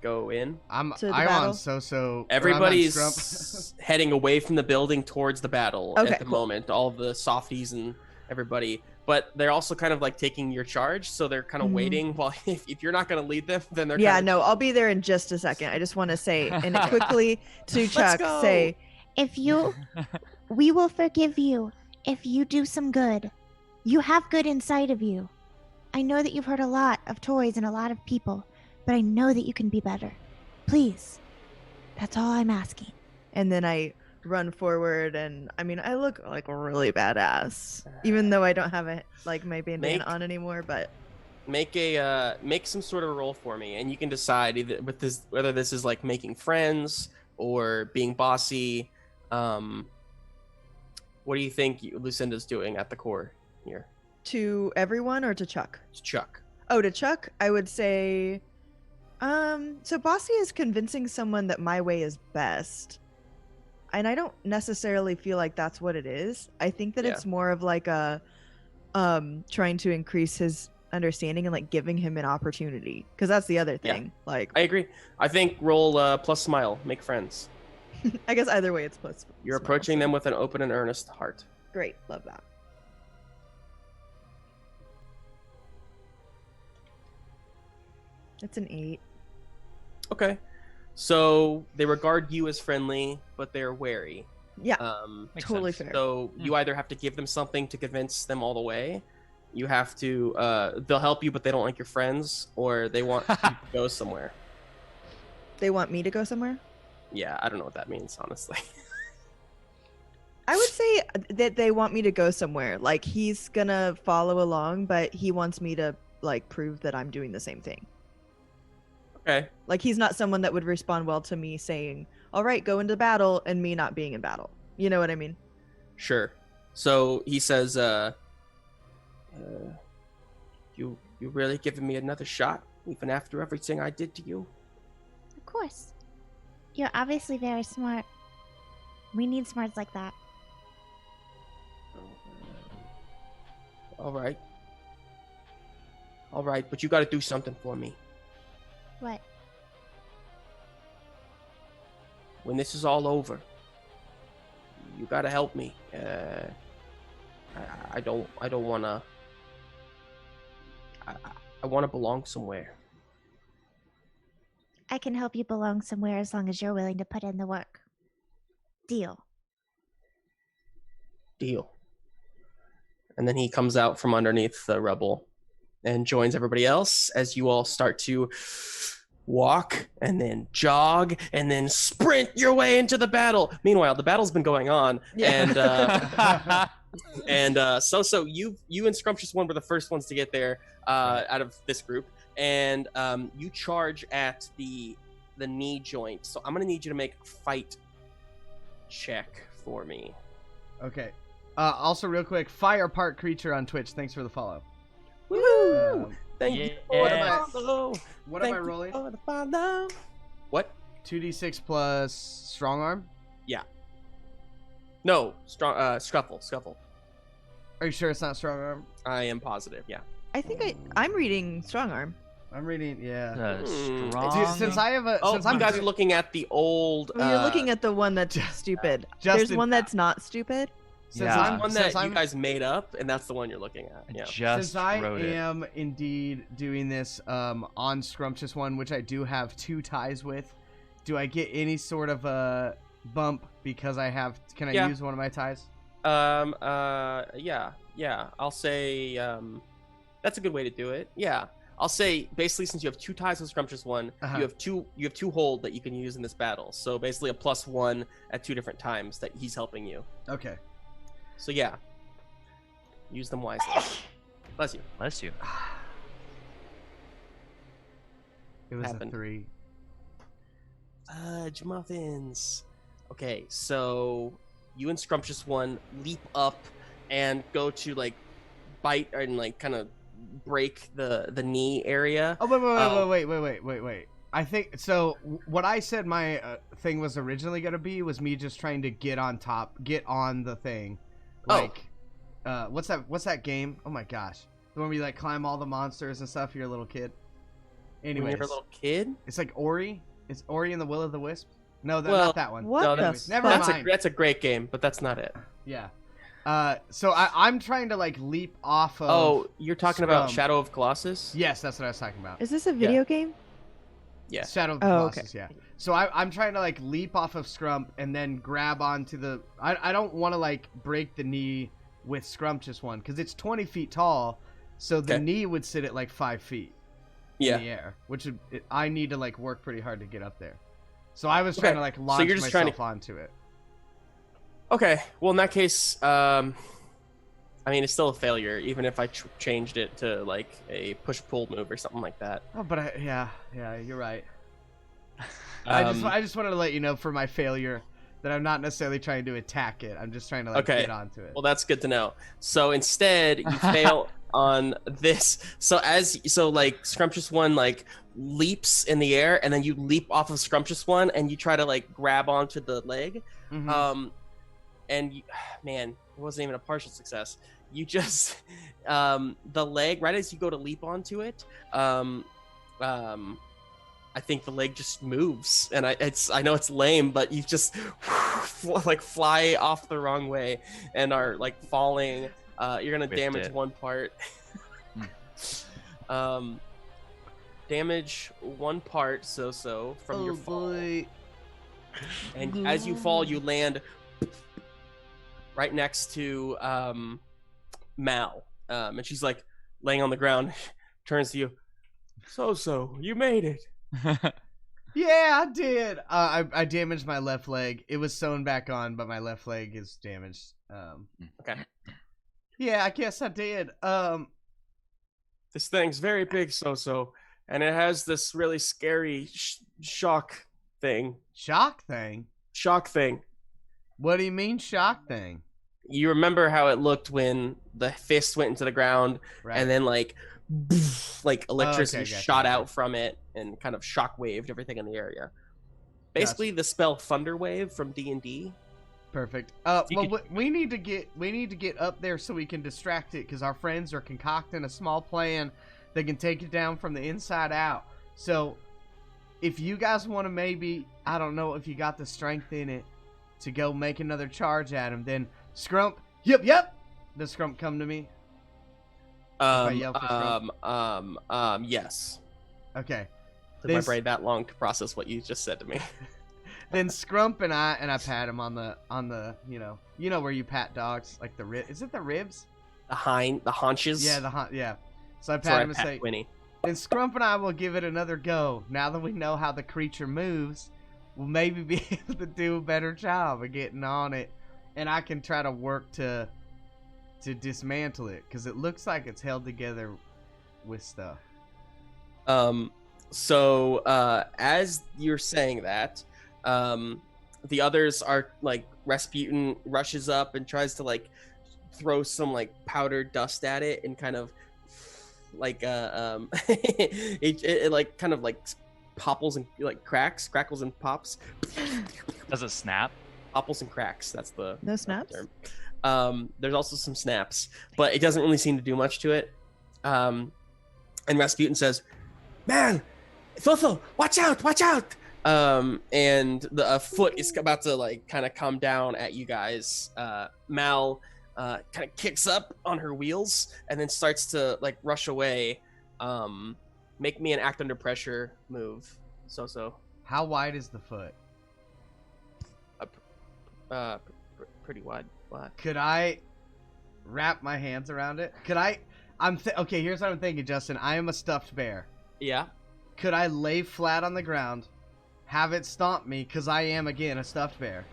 Go in. I'm To the battle? on so Everybody's heading away from the building towards the battle Okay, at the cool. moment. All the softies and everybody. But they're also kind of taking your charge, so they're kind of waiting while if you're not going to lead them, then they're Yeah, kind of, no, I'll be there in just a second. I just want to say, and quickly to Chuck, go. say, We will forgive you if you do some good. You have good inside of you. I know that you've hurt a lot of toys and a lot of people, but I know that you can be better. Please. That's all I'm asking. and then I run forward, and I mean, I look really badass, even though I don't have my bandana on anymore. But make some sort of a roll for me, and you can decide either whether this is making friends or being bossy. What do you think Lucinda's doing at the core here? to everyone or to Chuck? It's Chuck. Oh, to Chuck, I would say, so bossy is convincing someone that my way is best. And I don't necessarily feel like that's what it is. I think that it's more of a, trying to increase his understanding and giving him an opportunity. Cause that's the other thing. I agree. I think roll plus smile, make friends. I guess either way it's plus. You're small, approaching so- them with an open and earnest heart. Great, love that. It's an 8. Okay. So they regard you as friendly, but they're wary. Yeah, Makes totally sense. fair. So you either have to give them something to convince them all the way. You have to. They'll help you, but they don't like your friends, or they want you to go somewhere. They want me to go somewhere. Yeah, I don't know what that means, honestly. I would say that they want me to go somewhere. Like he's gonna follow along, but he wants me to like prove that I'm doing the same thing. Okay. Like he's not someone that would respond well to me saying, "All right, go into battle," and me not being in battle. You know what I mean? Sure. So he says, "You really giving me another shot, even after everything I did to you?" Of course. You're obviously very smart. We need smarts like that. All right. All right, but you got to do something for me. What? When this is all over, you got to help me. I don't want to. I want to belong somewhere. I can help you belong somewhere as long as you're willing to put in the work. Deal. Deal. And then he comes out from underneath the rubble and joins everybody else as you all start to walk and then jog and then sprint your way into the battle. Meanwhile, the battle's been going on, so you and Scrumptious One were the first ones to get there out of this group, and you charge at the knee joint. So I'm gonna need you to make a fight check for me. Okay. Also, real quick, Fire Park Creature on Twitch. Thanks for the follow. Woo! Thank you for the Yes. follow. What Thank am I you rolling? for the follow. What? 2d6 plus strong arm. No, strong. Scuffle. Are you sure it's not strong arm? I am positive. Yeah. I think I'm reading strong arm. I'm reading. Yeah. Strong. Dude, since I have a, Oh, since you I'm guys are looking at the old. Oh, you're looking at the one that's stupid. Justin- There's one that's not stupid. since Yeah. I'm one since that you I'm guys made up, and that's the one you're looking at. Yeah. Just since I wrote it. am indeed doing this on Scrumptious One, which I do have 2 ties with, do I get any sort of a bump because I have? Can I Yeah. use one of my ties? Yeah. I'll say that's a good way to do it. Yeah. I'll say basically since you have 2 ties with Scrumptious One, Uh-huh. you have two hold that you can use in this battle. So basically a +1 at 2 different times that he's helping you. Okay. So yeah. Use them wisely. Bless you. Bless you. It was Happened. a 3. Fudge muffins. Okay, so you and Scrumptious One leap up and go to like bite and like kind of break the knee area. Oh wait. I think so. What I said my thing was originally gonna be was me just trying to get on the thing. Like, what's that game? Oh my gosh, the one where you like climb all the monsters and stuff. You're a little kid. When Anyways, you're a little kid. it's like Ori. It's Ori and the Will of the Wisp. No, Well, not that one. What No, the that's- never fuck? mind. That's a great game, but that's not it. Yeah. So I'm trying to like leap off of. Oh, you're talking about Scrum. Shadow of Colossus? Yes, that's what I was talking about. Is this a video game? Yeah. Shadow of the Oh, okay. Colossus, yeah. So I'm trying to like leap off of Scrump and then grab onto the. I don't want to like break the knee with Scrumptious One because it's 20 feet tall, so the Okay. knee would sit at like 5 feet Yeah. in the air, which I need to like work pretty hard to get up there. So I was trying Okay, to like so launch you're just trying myself to- onto it. Okay. Well, in that case, I mean, it's still a failure, even if I changed it to like a push-pull move or something like that. Oh, but yeah, you're right. I just wanted to let you know for my failure that I'm not necessarily trying to attack it. I'm just trying to like Okay. get onto it. Well, that's good to know. So instead, you fail on this. So like Scrumptious One like leaps in the air, and then you leap off of Scrumptious One, and you try to like grab onto the leg. Mhm. And man, it wasn't even a partial success. You just the leg right as you go to leap onto it, I think the leg just moves, and I know it's lame, but you just like fly off the wrong way and are like falling. You're gonna Whipped damage it. one part. Damage one part so from your fall. Boy. And as you fall, you land right next to Mal. And she's like laying on the ground, turns to you. So, you made it. Yeah, I did. I damaged my left leg. It was sewn back on, but my left leg is damaged. Okay. Yeah, I guess I did. This thing's very big, so, and it has this really scary shock thing. Shock thing? Shock thing. What do you mean shock thing? You remember how it looked when the fist went into the ground, Right. and then like electricity gotcha, shot gotcha. out from it and kind of shock waved everything in the area. Basically, the spell Thunder Wave from D&D. Perfect. You Well, could- we need to get up there so we can distract it, because our friends are concocting a small plan that can take it down from the inside out. So, if you guys want to maybe, I don't know if you got the strength in it to go make another charge at him, then Scrump. Yep. Does Scrump come to me? yell for Yes. Okay. Took my This- brain that long to process what you just said to me. Then Scrump and I pat him on the you know where you pat dogs, like the rib. Is it the ribs? The haunches. Yeah, yeah. So I That's pat where I him and pat say, Winnie. then Scrump and I will give it another go. Now that we know how the creature moves, we'll maybe be able to do a better job of getting on it, and I can try to work to dismantle it, because it looks like it's held together with stuff. So as you're saying that, the others are like, Rasputin rushes up and tries to like throw some like powdered dust at it and kind of like it like kind of like popples and like crackles and pops. Does it snap? Popples and cracks. That's the No snaps? term. There's also some snaps, but it doesn't really seem to do much to it. And Rasputin says, "Man, Thothel, watch out!" And the foot is about to like kind of come down at you guys. Mal kind of kicks up on her wheels and then starts to like rush away. Make me an act under pressure move. So. How wide is the foot? Pretty wide. Could I wrap my hands around it? Could I? Okay, here's what I'm thinking, Justin. I am a stuffed bear. Yeah. Could I lay flat on the ground, have it stomp me, because I am, again, a stuffed bear,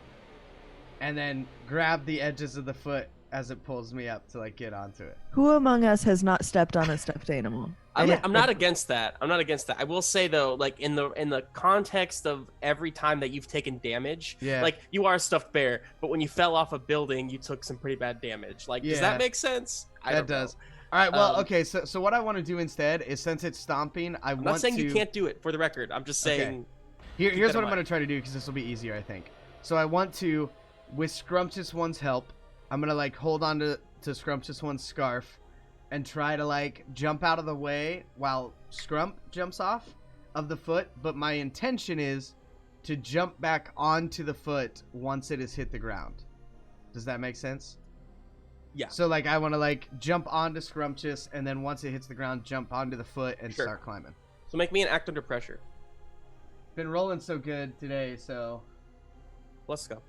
and then grab the edges of the foot as it pulls me up to, like, get onto it? Who among us has not stepped on a stuffed animal? I'm not against that. I will say though, like in the context of every time that you've taken damage, Yeah. like you are a stuffed bear, but when you fell off a building, you took some pretty bad damage. Like, does Yeah. that make sense? I That don't know. does. All right, well, Um, okay, so what I want to do instead is, since it's stomping, I'm not saying you can't do it, for the record. I'm just Okay. saying. Here's that what in I'm mind. going to try to do, because this will be easier, I think. So I want to, with Scrumptious One's help, I'm going to, like, hold on to Scrumptious One's scarf and try to, like, jump out of the way while Scrump jumps off of the foot. But my intention is to jump back onto the foot once it has hit the ground. Does that make sense? Yeah. So, like, I want to, like, jump onto Scrumptious, and then once it hits the ground, jump onto the foot and Sure. start climbing. So make me an act under pressure. Been rolling so good today, so... Plus scuffle.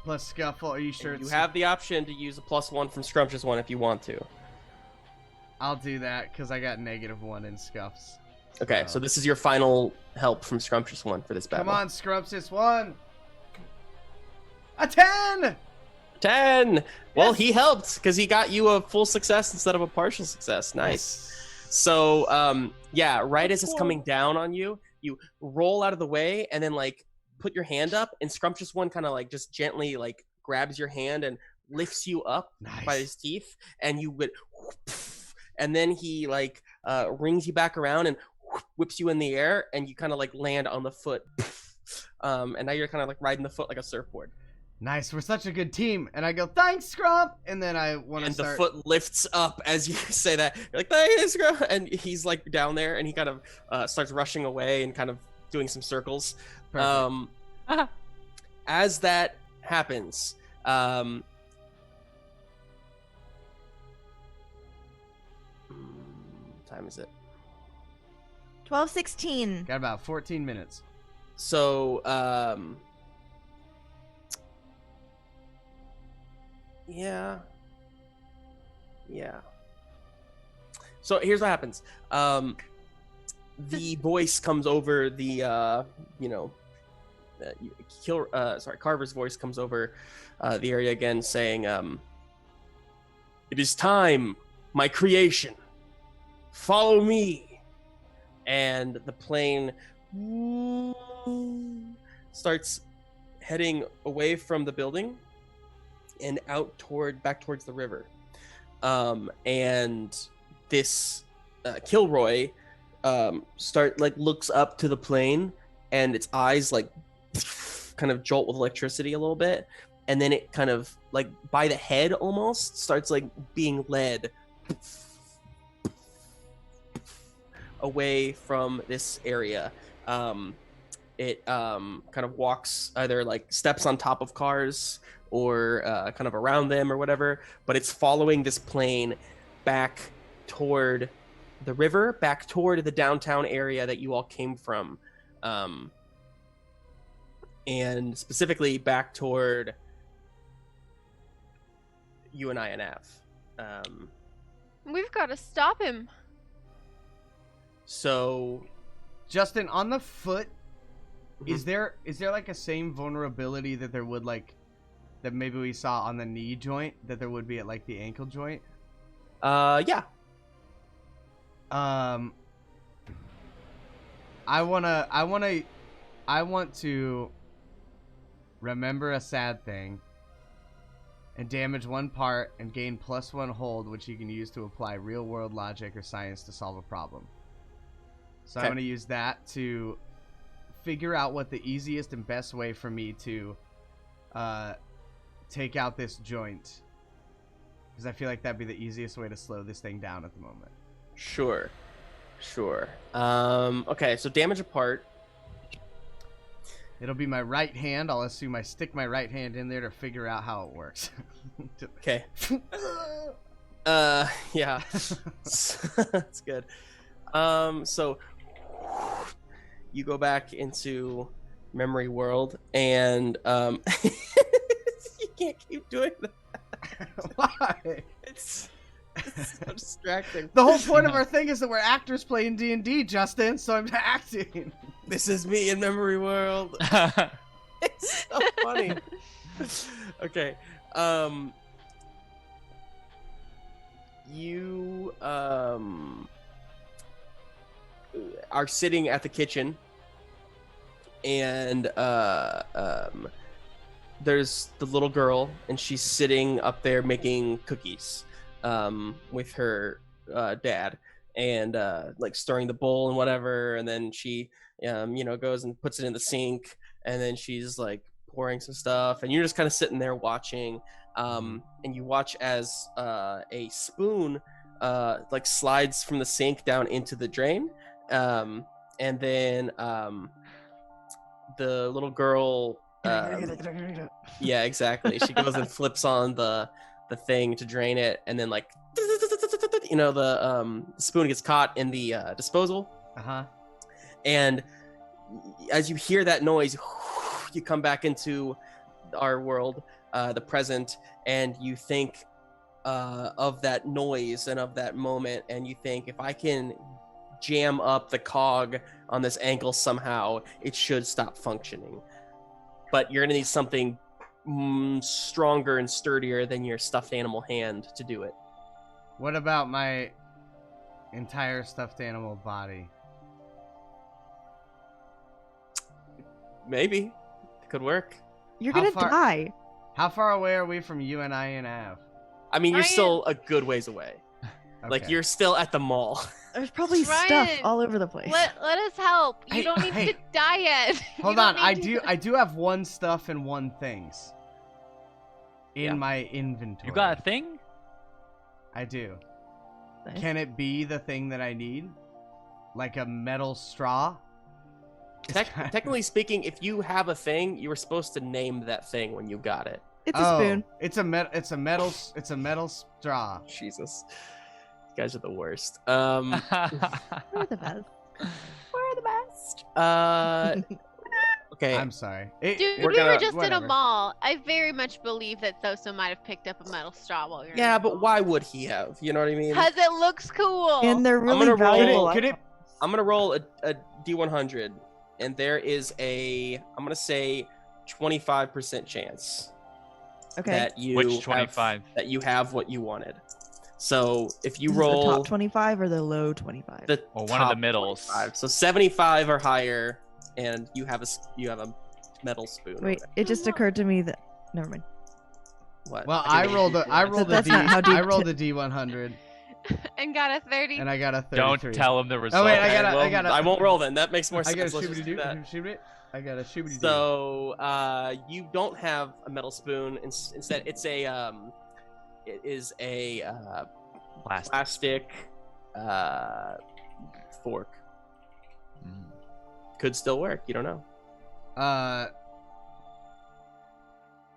Plus scuffle, are you sure? And you have the option to use a +1 from Scrumptious One if you want to. I'll do that, because I got -1 in scuffs. Okay, so this is your final help from Scrumptious One for this battle. Come on, Scrumptious One! A 10! 10! Well, Yes. he helped because he got you a full success instead of a partial success. Nice. So, yeah, right as it's coming down on you, you roll out of the way and then, like, put your hand up, and Scrumptious One kind of, like, just gently, like, grabs your hand and lifts you up Nice. by his teeth, and you would, and then he, like, rings you back around and whips you in the air, and you kind of, like, land on the foot. And now you're kind of, like, riding the foot like a surfboard. Nice, we're such a good team. And I go, thanks, Scrump. And then I want to And start. the foot lifts up as you say that. You're like, thanks, Scrump. And he's like down there, and he kind of starts rushing away and kind of doing some circles. Perfect. As that happens, time is it? 12:16. Got about 14 minutes. So, yeah. So here's what happens. The voice comes over the, Carver's voice comes over the area again, saying, "It is time, my creation. Follow me." And the plane starts heading away from the building and back towards the river. And this Kilroy looks up to the plane, and its eyes kind of jolt with electricity a little bit, and then it kind of by the head almost starts being led away from this area. It kind of walks, either steps on top of cars or kind of around them or whatever, but it's following this plane back toward the river, back toward the downtown area that you all came from, and specifically back toward you and I and Av. We've got to stop him. So, Justin, on the foot, is there a same vulnerability that there would that maybe we saw on the knee joint that there would be at the ankle joint? Yeah. I want to remember a sad thing and damage one part and gain +1 hold, which you can use to apply real world logic or science to solve a problem. So Okay. I'm going to use that to figure out what the easiest and best way for me to take out this joint. Because I feel like that'd be the easiest way to slow this thing down at the moment. Sure. Okay, so damage a part. It'll be my right hand. I'll assume I stick my right hand in there to figure out how it works. Okay. Yeah. That's good. So you go back into memory world, and you can't keep doing that. Why? It's so distracting. The whole point of our thing is that we're actors playing D&D, Justin, so I'm acting. This is me in memory world. It's so funny. Okay. You are sitting at the kitchen, and there's the little girl, and she's sitting up there making cookies with her dad, and stirring the bowl and whatever, and then she goes and puts it in the sink, and then she's pouring some stuff, and you're just kind of sitting there watching, and you watch as a spoon slides from the sink down into the drain, and then the little girl yeah, exactly, she goes and flips on the thing to drain it, and then the spoon gets caught in the disposal. And as you hear that noise, you come back into our world, the present, and you think of that noise and of that moment, and you think, if I can jam up the cog on this ankle somehow, it should stop functioning. But you're gonna need something stronger and sturdier than your stuffed animal hand to do it. What about my entire stuffed animal body? Maybe. It could work. You're How gonna far- die. How far away are we from you and I and Av? I mean, you're Ryan. still a good ways away. Okay. You're still at the mall. There's probably stuff Ryan, all over the place. Let us help. You Hey, don't need hey. to die yet. Hold You on, don't need to- I do have one stuff and one things. in my inventory. You got a thing? I do. Nice. Can it be the thing that I need? Like a metal straw? Technically speaking, if you have a thing, you were supposed to name that thing when you got it. It's a spoon. It's a metal straw. Jesus, you guys are the worst. We're the best. We're the best. Okay. I'm sorry. Dude, we were just in a mall. I very much believe that Thoso might have picked up a metal straw while we were Yeah, in the but mall. why would he have? You know what I mean? Because it looks cool. And they're really gonna roll- valuable. Could it- I'm gonna roll a D100, and there is I'm gonna say 25% chance Okay. that you Which have- 25? that you have what you wanted. So if you Is it roll the top 25 or the low 25? the Or one of the top middles. 25, so 75 or higher, and you have a metal spoon. or Wait, whatever. it just occurred to me that. Never mind. What? Well, I I didn't- rolled a That's not how deep I rolled a D100 And got a 30. and I got a 33. Don't tell him the result. Oh wait, Okay, I got I won't roll then. That makes more I sense. got a Let's just do that. shoot it. I got a shooby. So you don't have a metal spoon. Instead, it is a plastic fork. Mm. Could still work. You don't know.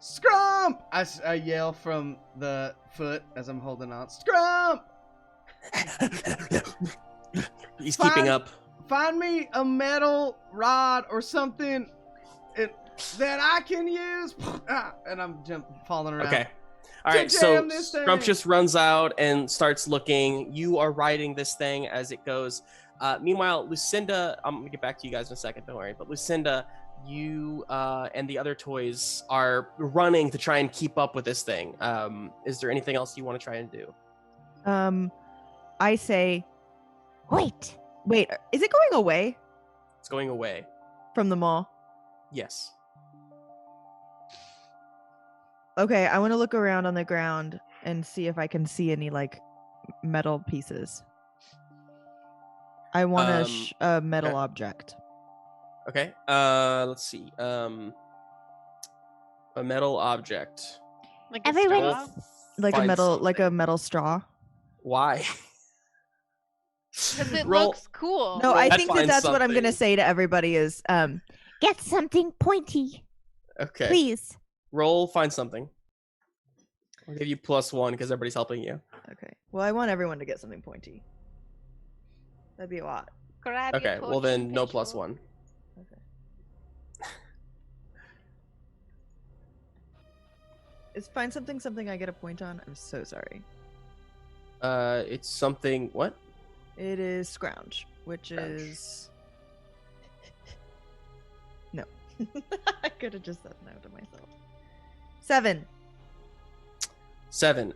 Scrump! I yell from the foot as I'm holding on. Scrump! He's Fine. keeping up. Find me a metal rod or something that I can use. And I'm falling around. Okay. All To right. So jam this thing. Scrumptious runs out and starts looking. You are riding this thing as it goes. Meanwhile, Lucinda, I'm gonna get back to you guys in a second. Don't worry. But Lucinda, you and the other toys are running to try and keep up with this thing. Is there anything else you want to try and do? I say, Wait. wait, is it going away It's going away. from the mall? Yes. Okay, I want to look around on the ground and see if I can see any like metal pieces. I want a metal okay. object. Okay. Let's see. A metal object. Like a Everyone- straw? Like Find a metal straw. Why? Because it Roll- looks cool. No, I Roll think find that's what I'm gonna something. say to everybody is Get something pointy, Okay. please. Roll. Find something. I'll give you +1 because everybody's helping you. okay. Well, I want everyone to get something pointy. That'd be a lot. Grab your Okay. Well torch then, and no pitchfork. +1. Okay. Is find something I get a point on? I'm so sorry. It's something. What? It is scrounge, which Scrounge. is no. I could have just said no to myself. 7. 7.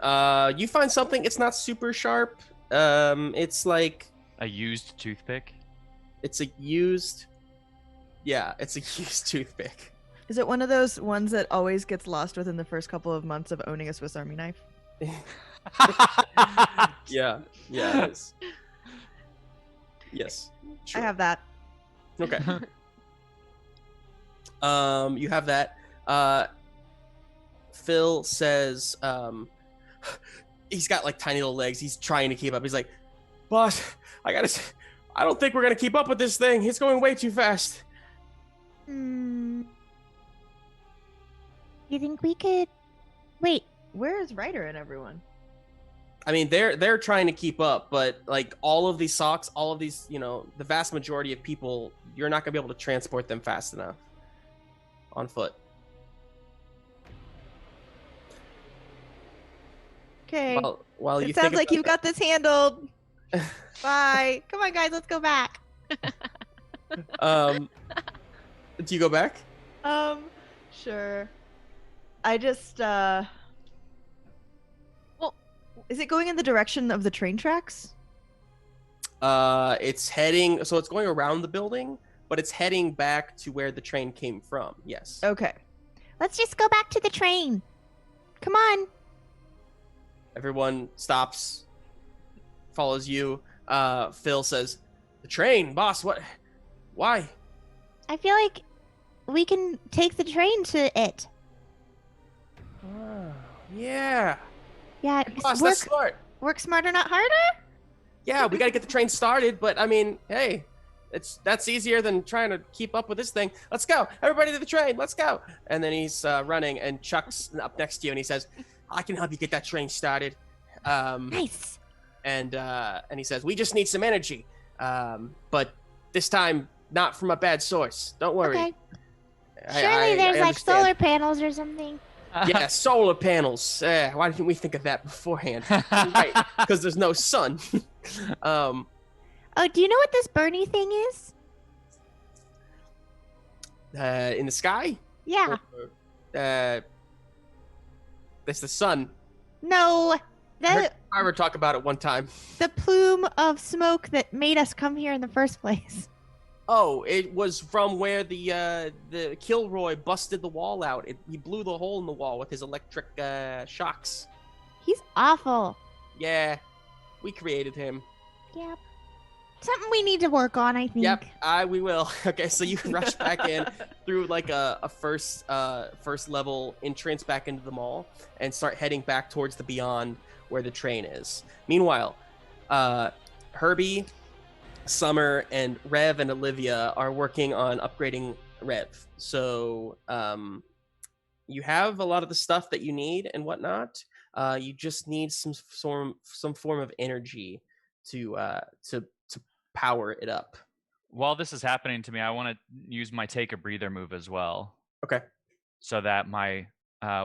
You find something. It's not super sharp. It's like A used toothpick. it's a used. Yeah, it's a used toothpick. Is it one of those ones that always gets lost within the first couple of months of owning a Swiss Army knife? Yeah. Yeah. It is. Yes. Sure. I have that. Okay. You have that. Phil says, he's got like tiny little legs. He's trying to keep up. He's like, boss, I don't think we're gonna keep up with this thing. It's going way too fast. You think we could? Wait. Where is Ryder and everyone? I mean, they're trying to keep up, but like all of these socks, all of these, the vast majority of people, you're not gonna be able to transport them fast enough on foot. Okay. While you It sounds think like about you've got this handled. Bye. Come on, guys. Let's go back. that. Do you go back? Sure. I just Well- is it going in the direction of the train tracks? It's heading. So it's going around the building, but it's heading back to where the train came from. Yes. Okay. Let's just go back to the train. Come on. Everyone stops, follows you. Phil says, "The train, boss. What? Why?" I feel like we can take the train to it. Yeah. Yeah, Boss, that's smart. work smarter, not harder. Yeah, we got to get the train started, but I mean, hey, that's easier than trying to keep up with this thing. Let's go. Everybody to the train. Let's go. And then he's running, and Chuck's up next to you, and he says, I can help you get that train started. Nice. And he says, we just need some energy. But this time, not from a bad source. Don't worry. Okay. Surely there's I like understand. solar panels or something. Yeah, solar panels. Why didn't we think of that beforehand? Right, because there's no sun. Oh, do you know what this Bernie thing is? In the sky? Yeah. That's the sun. No. I heard The Carver talk about it one time. the plume of smoke that made us come here in the first place. Oh, it was from where the Kilroy busted the wall out. He blew the hole in the wall with his electric shocks. He's awful. Yeah, we created him. Yep. Something we need to work on, I think. Yep, we will. Okay, so you rush back in through like a first level entrance back into the mall and start heading back towards the beyond where the train is. Meanwhile, Herbie, Summer, and Rev and Olivia are working on upgrading Rev. So you have a lot of the stuff that you need and whatnot. You just need some form of energy to power it up. While this is happening to me, I want to use my take a breather move as well. Okay. So that my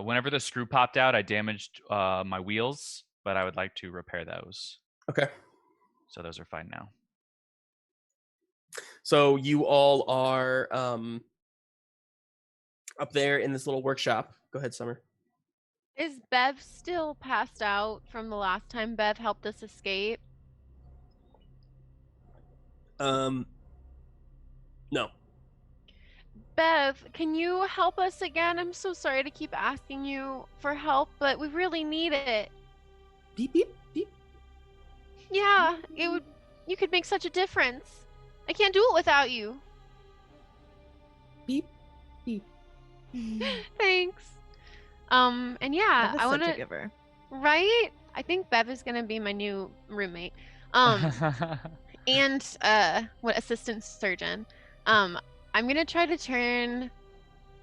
whenever the screw popped out, I damaged my wheels, but I would like to repair those. Okay. So those are fine now. So you all are up there in this little workshop. Go ahead, Summer. Is Bev still passed out from the last time Bev helped us escape? No. Bev, can you help us again? I'm so sorry to keep asking you for help, but we really need it. Beep, beep, beep. Yeah, you could make such a difference. I can't do it without you. Beep, beep. Thanks. And yeah, Bev is I want such a to, giver. right? I think Bev is going to be my new roommate. And assistant surgeon. I'm gonna try to turn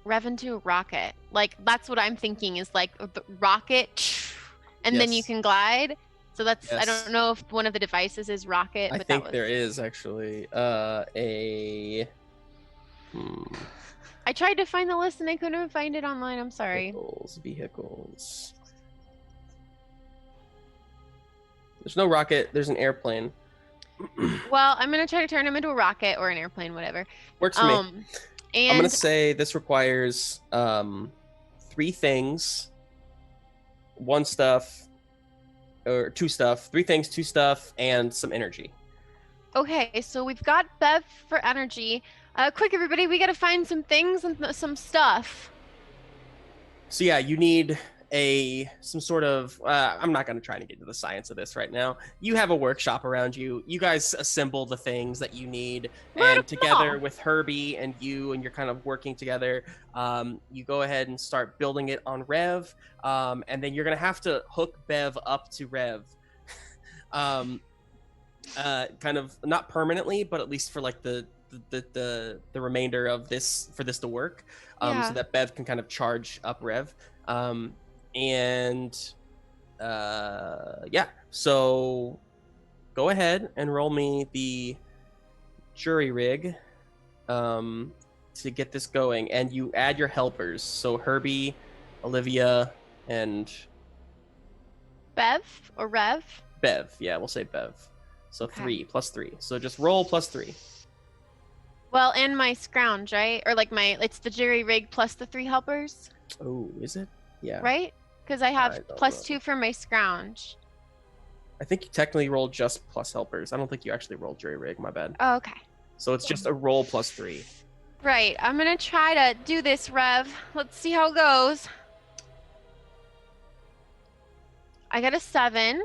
Rev into a rocket. Like that's what I'm thinking is like the rocket, and then you Yes. can glide. So that's I Yes. don't know if one of the devices is rocket. I But think that was... there is actually I tried to find the list and I couldn't find it online. I'm sorry. Vehicles. There's no rocket. There's an airplane. Well, I'm gonna try to turn him into a rocket or an airplane, whatever. Works for me. And I'm gonna say this requires 3 things, 1 stuff, or 2 stuff, 3 things, 2 stuff, and some energy. okay, so we've got Bev for energy. Quick, everybody, we gotta find some things and some stuff. So yeah, you need some sort of I'm not going to try to get into the science of this right now. You have a workshop around you. You guys assemble the things that you need, and together with Herbie and you, and you're kind of working together, you go ahead and start building it on Rev, and then you're going to have to hook Bev up to Rev, kind of not permanently, but at least for like the remainder of this, for this to work, so that Bev can kind of charge up Rev. So go ahead and roll me the jury rig to get this going, and you add your helpers, so Herbie, Olivia, and Bev or Rev? Bev. Yeah, we'll say Bev. So Okay. 3 plus 3, so just roll plus 3. Well, and my scrounge, right? Or like it's the jury rig plus the 3 helpers, Oh, is it? Yeah, right? Because I have I don't plus know. 2 for my scrounge. I think you technically rolled just plus helpers. I don't think you actually rolled jury rig. My bad. Oh, okay. So it's just a roll plus 3. Right. I'm gonna try to do this, Rev. Let's see how it goes. I got a 7.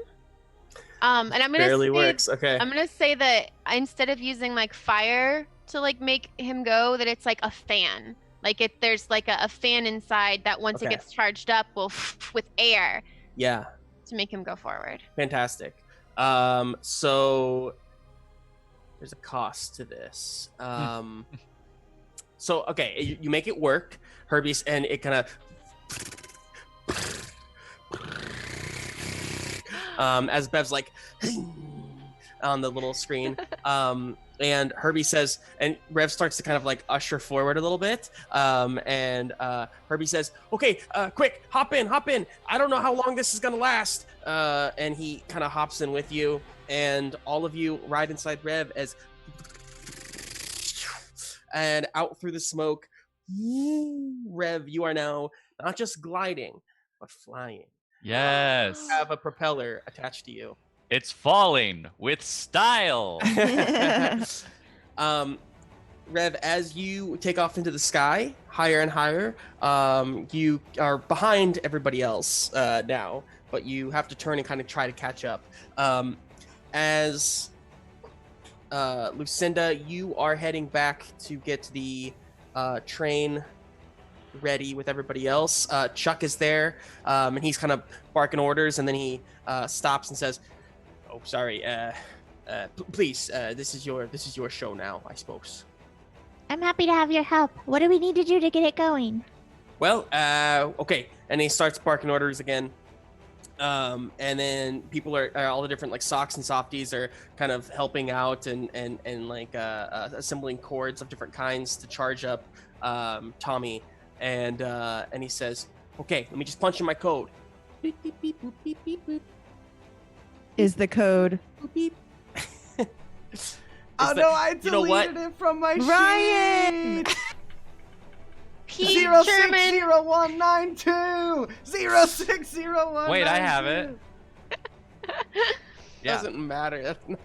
And I'm gonna Barely say, works. Okay. I'm gonna say that instead of using like fire to like make him go, that it's like a fan. Like there's like a fan inside that once it gets charged up will with air. Yeah. To make him go forward. Fantastic. So there's a cost to this. So okay, you make it work, Herbie's, and it kind of as Bev's like on the little screen. And Herbie says, and Rev starts to kind of like usher forward a little bit. And Herbie says, okay, quick, hop in. I don't know how long this is going to last. And he kind of hops in with you, and all of you ride inside Rev as, and out through the smoke, Rev, you are now not just gliding, but flying. Yes. You have a propeller attached to you. It's falling with style. Rev, as you take off into the sky, higher and higher, you are behind everybody else now, but you have to turn and kind of try to catch up. As Lucinda, you are heading back to get the train ready with everybody else. Chuck is there, and he's kind of barking orders, and then he stops and says, "Oh, sorry. Please, this is your show now, I suppose." I'm happy to have your help. What do we need to do to get it going? Well, okay. And he starts barking orders again. And then people are all the different like socks and softies are kind of helping out and like assembling cords of different kinds to charge up Tommy. And he says, "Okay, let me just punch in my code." Beep, beep, beep, boop, beep, beep, boop. Is the code? Boop, beep. Oh no, I deleted it from my Ryan! sheet. 060192 060192. Wait, I have it. Yeah. Doesn't matter. That's not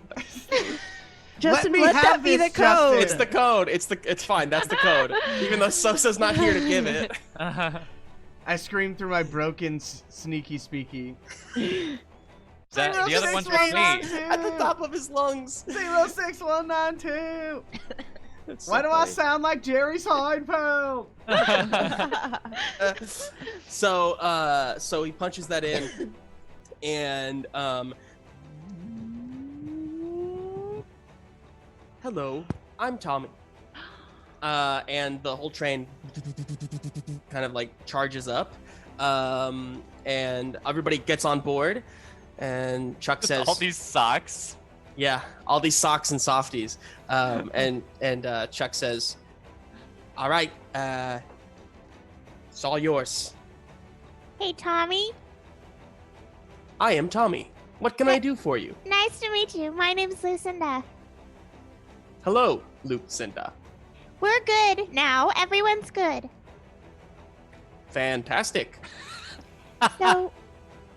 Justin, me let have that be the this, code. It's the code. It's fine. That's the code. Even though Sosa's not here to give it. I screamed through my broken sneaky speaky. The other one's with me. At the top of his lungs. 06192. That's Why so do I funny. sound like Jerry Seinfeld? So he punches that in, and hello, I'm Tommy. And the whole train kind of like charges up, and everybody gets on board, and Chuck says, all these socks. "Yeah, all these socks and softies," and Chuck says, "All right, it's all yours." Hey, Tommy. I am Tommy. What can I do for you? Nice to meet you. My name's Lucinda. Hello, Lucinda. We're good now. Everyone's good. Fantastic. So,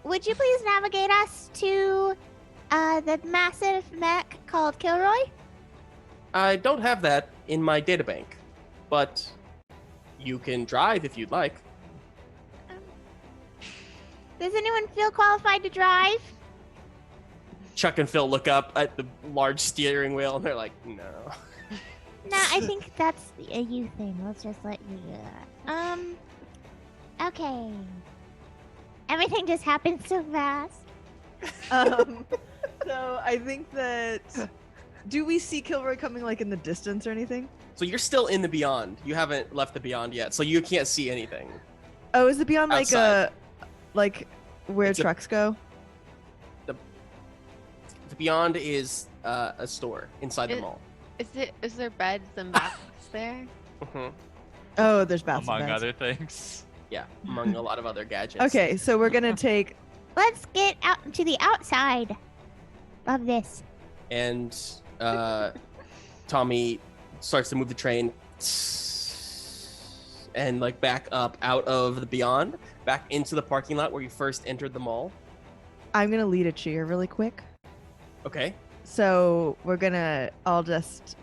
would you please navigate us to the massive mech called Kilroy? I don't have that in my databank, but you can drive if you'd like. Does anyone feel qualified to drive? Chuck and Phil look up at the large steering wheel, and they're like, "No." No, I think that's a you thing. Let's just let you do that. Okay. Everything just happened so fast. So I think that. Do we see Kilroy coming like in the distance or anything? So you're still in the beyond. You haven't left the beyond yet, so you can't see anything. Oh, is the beyond Outside. like where It's a- trucks go? The beyond is a store inside the mall. Is there beds and baths there? Mhm. Oh, there's baths. and Among beds. other things. Yeah, among a lot of other gadgets. Okay, so we're gonna take. Let's get out to the outside of this. And Tommy starts to move the train and like back up out of the beyond, back into the parking lot where you first entered the mall. I'm gonna lead a cheer really quick. Okay. So we're gonna all just,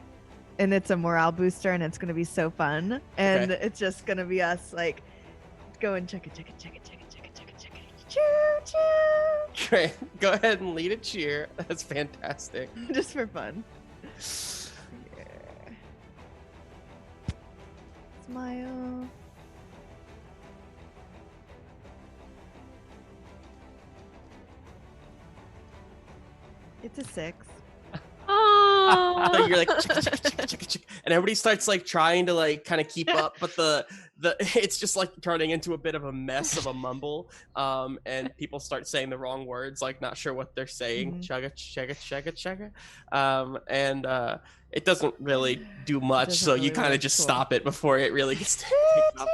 and it's a morale booster, and it's gonna be so fun, and it's just gonna be us like going chicka chicka chicka chicka chicka chicka chicka choo choo, Great. Go ahead and lead a cheer. That's fantastic. just for fun. It's smile. It's a 6. Oh. So you're like, and everybody starts like trying to like kind of keep up, but the it's just like turning into a bit of a mess of a mumble. And people start saying the wrong words, like not sure what they're saying. Chugga, chugga, chugga, chugga. And it doesn't really do much, doesn't so really you kind of work. just Cool. stop it before it really gets taken off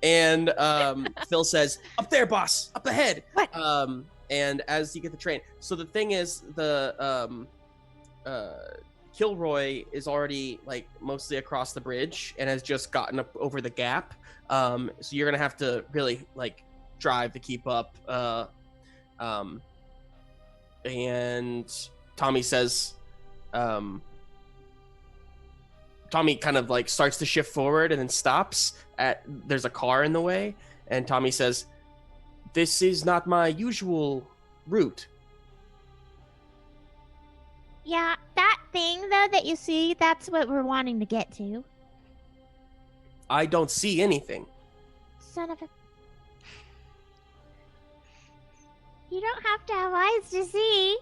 too much. Phil says, "Up there, boss, up ahead." What? And as you get the train, so the thing is, the Kilroy is already like mostly across the bridge and has just gotten up over the gap. So you're gonna have to really like drive to keep up. And Tommy says, Tommy kind of like starts to shift forward and then stops at there's a car in the way, and Tommy says, "This is not my usual route." Yeah, that thing though that you see, that's what we're wanting to get to. I don't see anything. Son of a. You don't have to have eyes to see.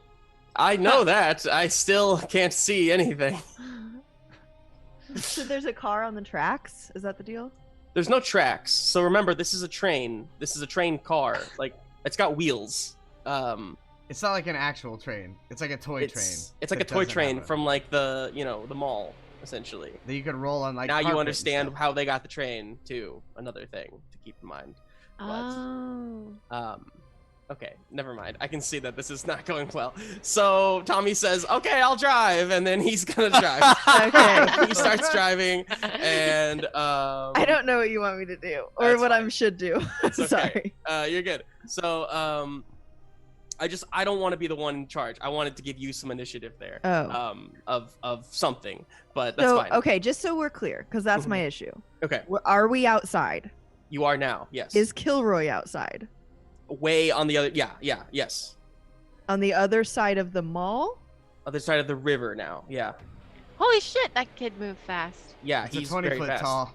I know that. I still can't see anything. So there's a car on the tracks? Is that the deal? There's no tracks. So remember, this is a train. This is a train car. Like, it's got wheels. It's not like an actual train. It's like a toy train. It's like a that toy doesn't train have a- from like the mall, essentially. that you could roll on like. Now you carpet and understand stuff. how they got the train too. Another thing to keep in mind. Oh. Okay, never mind. I can see that this is not going well. So Tommy says, "Okay, I'll drive," and then he's gonna drive. Okay. He starts driving, and I don't know what you want me to do or That's what I fine. should do. It's okay. Sorry. You're good. So I don't want to be the one in charge. I wanted to give you some initiative there. Oh. Of something, but that's So, fine. okay, just so we're clear, because that's my issue. Okay, Are we outside? you are now. Yes. Is Kilroy outside? Way on the other. Yes. On the other side of the mall? Other side of the river now. Yeah. Holy shit, that kid moved fast. Yeah. It's He's a 20 very foot fast. tall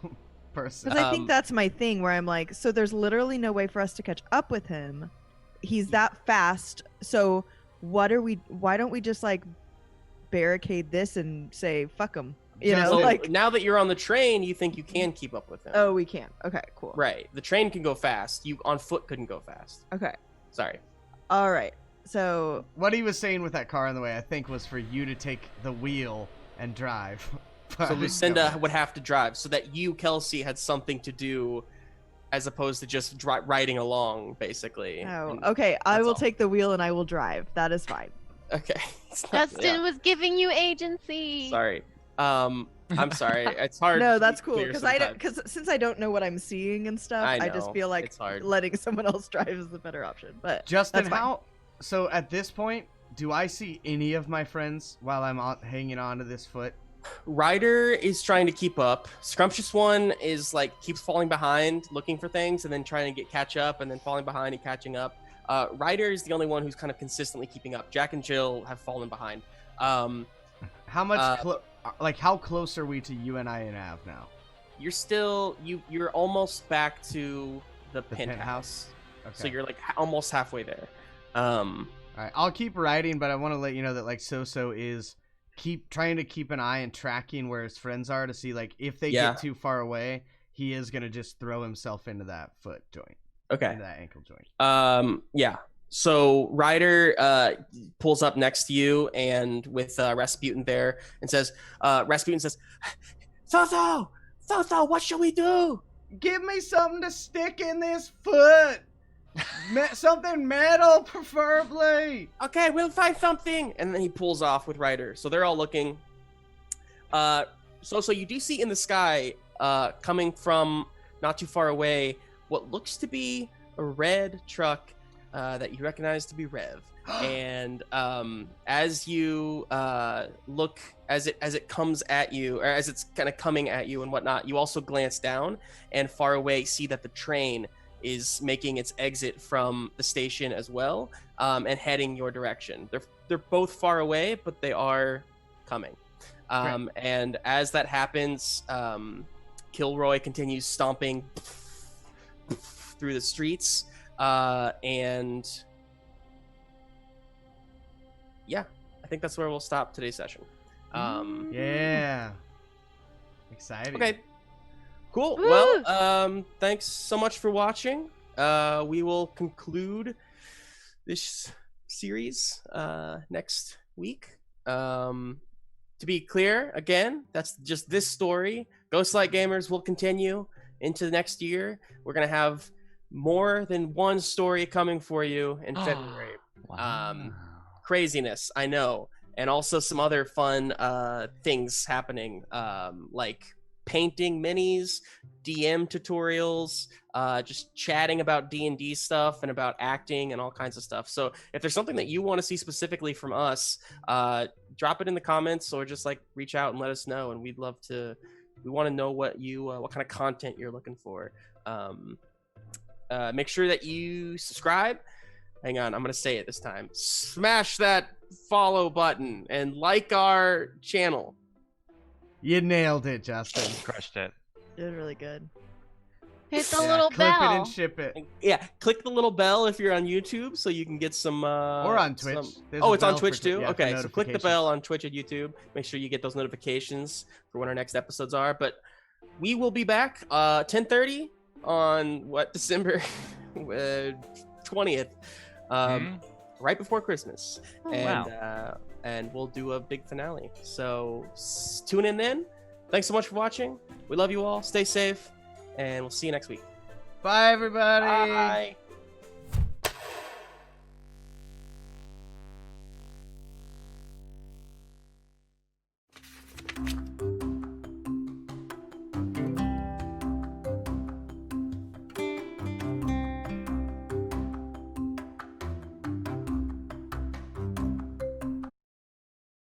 person. Because I think that's my thing where I'm like, so there's literally no way for us to catch up with him. He's that fast. So why don't we just like barricade this and say, fuck him? You know, So like, now that you're on the train, you think you can keep up with him. oh, we can. Okay, cool. Right. The train can go fast. You on foot couldn't go fast. Okay. Sorry. All right. So What he was saying with that car in the way, I think, was for you to take the wheel and drive. So Lucinda would have to drive so that you, Kelsey, had something to do as opposed to just riding along, basically. Oh, And- okay. I that's will all. take the wheel and I will drive. That is fine. Okay. It's not- Justin was giving you agency. Sorry. I'm sorry. It's hard. No, to that's be cool. clear Because sometimes. since I don't know what I'm seeing and stuff, I I just know, feel like it's hard. letting someone else drive is the better option. But Justin, that's fine. how? So at this point, do I see any of my friends while I'm hanging on to this foot? Ryder is trying to keep up. Scrumptious One is like keeps falling behind, looking for things, and then trying to catch up, and then falling behind and catching up. Ryder is the only one who's kind of consistently keeping up. Jack and Jill have fallen behind. How much? How close are we to you and I and Av now? You're still you're almost back to the penthouse, Okay. so you're like almost halfway there. All right, I'll keep writing, but I want to let you know that like Soso is trying to keep an eye and tracking where his friends are to see like if they Yeah. get too far away, he is gonna just throw himself into that foot joint, Okay. into that ankle joint. Yeah. So Ryder pulls up next to you and with Rasputin there and says, Rasputin says, Soso, what should we do? Give me something to stick in this foot. Something metal, preferably. Okay, we'll find something. And then he pulls off with Ryder. So they're all looking. So you do see in the sky, coming from not too far away, what looks to be a red truck that you recognize to be Rev. And as you look, as it comes at you, or as it's kind of coming at you and whatnot, you also glance down and far away see that the train is making its exit from the station as well, and heading your direction. They're both far away, but they are coming. And as that happens, Kilroy continues stomping through the streets, and yeah, I think that's where we'll stop today's session. Yeah. Exciting. Okay, cool. Woo! Well, thanks so much for watching. We will conclude this series next week. To be clear, again, that's just this story. Ghostlight Gamers will continue into the next year. We're gonna have more than one story coming for you in February. Wow. Craziness, I know, and also some other fun things happening, like painting minis, DM tutorials, just chatting about D&D stuff and about acting and all kinds of stuff. So if there's something that you want to see specifically from us, drop it in the comments or just like reach out and let us know, and we want to know what kind of content you're looking for. Make sure that you subscribe. Hang on, I'm gonna say it this time. Smash that follow button and like our channel. You nailed it, Justin. Crushed it. Did really good. Hit the Yeah, little clip it bell. and ship it. Yeah, click the little bell if you're on YouTube so you can get some. Or on Twitch. There's Oh, a it's on bell Twitch for- too? yeah, for Okay, so click the notifications. bell on Twitch and YouTube. Make sure you get those notifications for when our next episodes are. But we will be back 10:30 on December 20th, right before Christmas. Oh, And we'll do a big finale. So tune in then. Thanks so much for watching. We love you all. Stay safe, and we'll see you next week. Bye, everybody. Bye.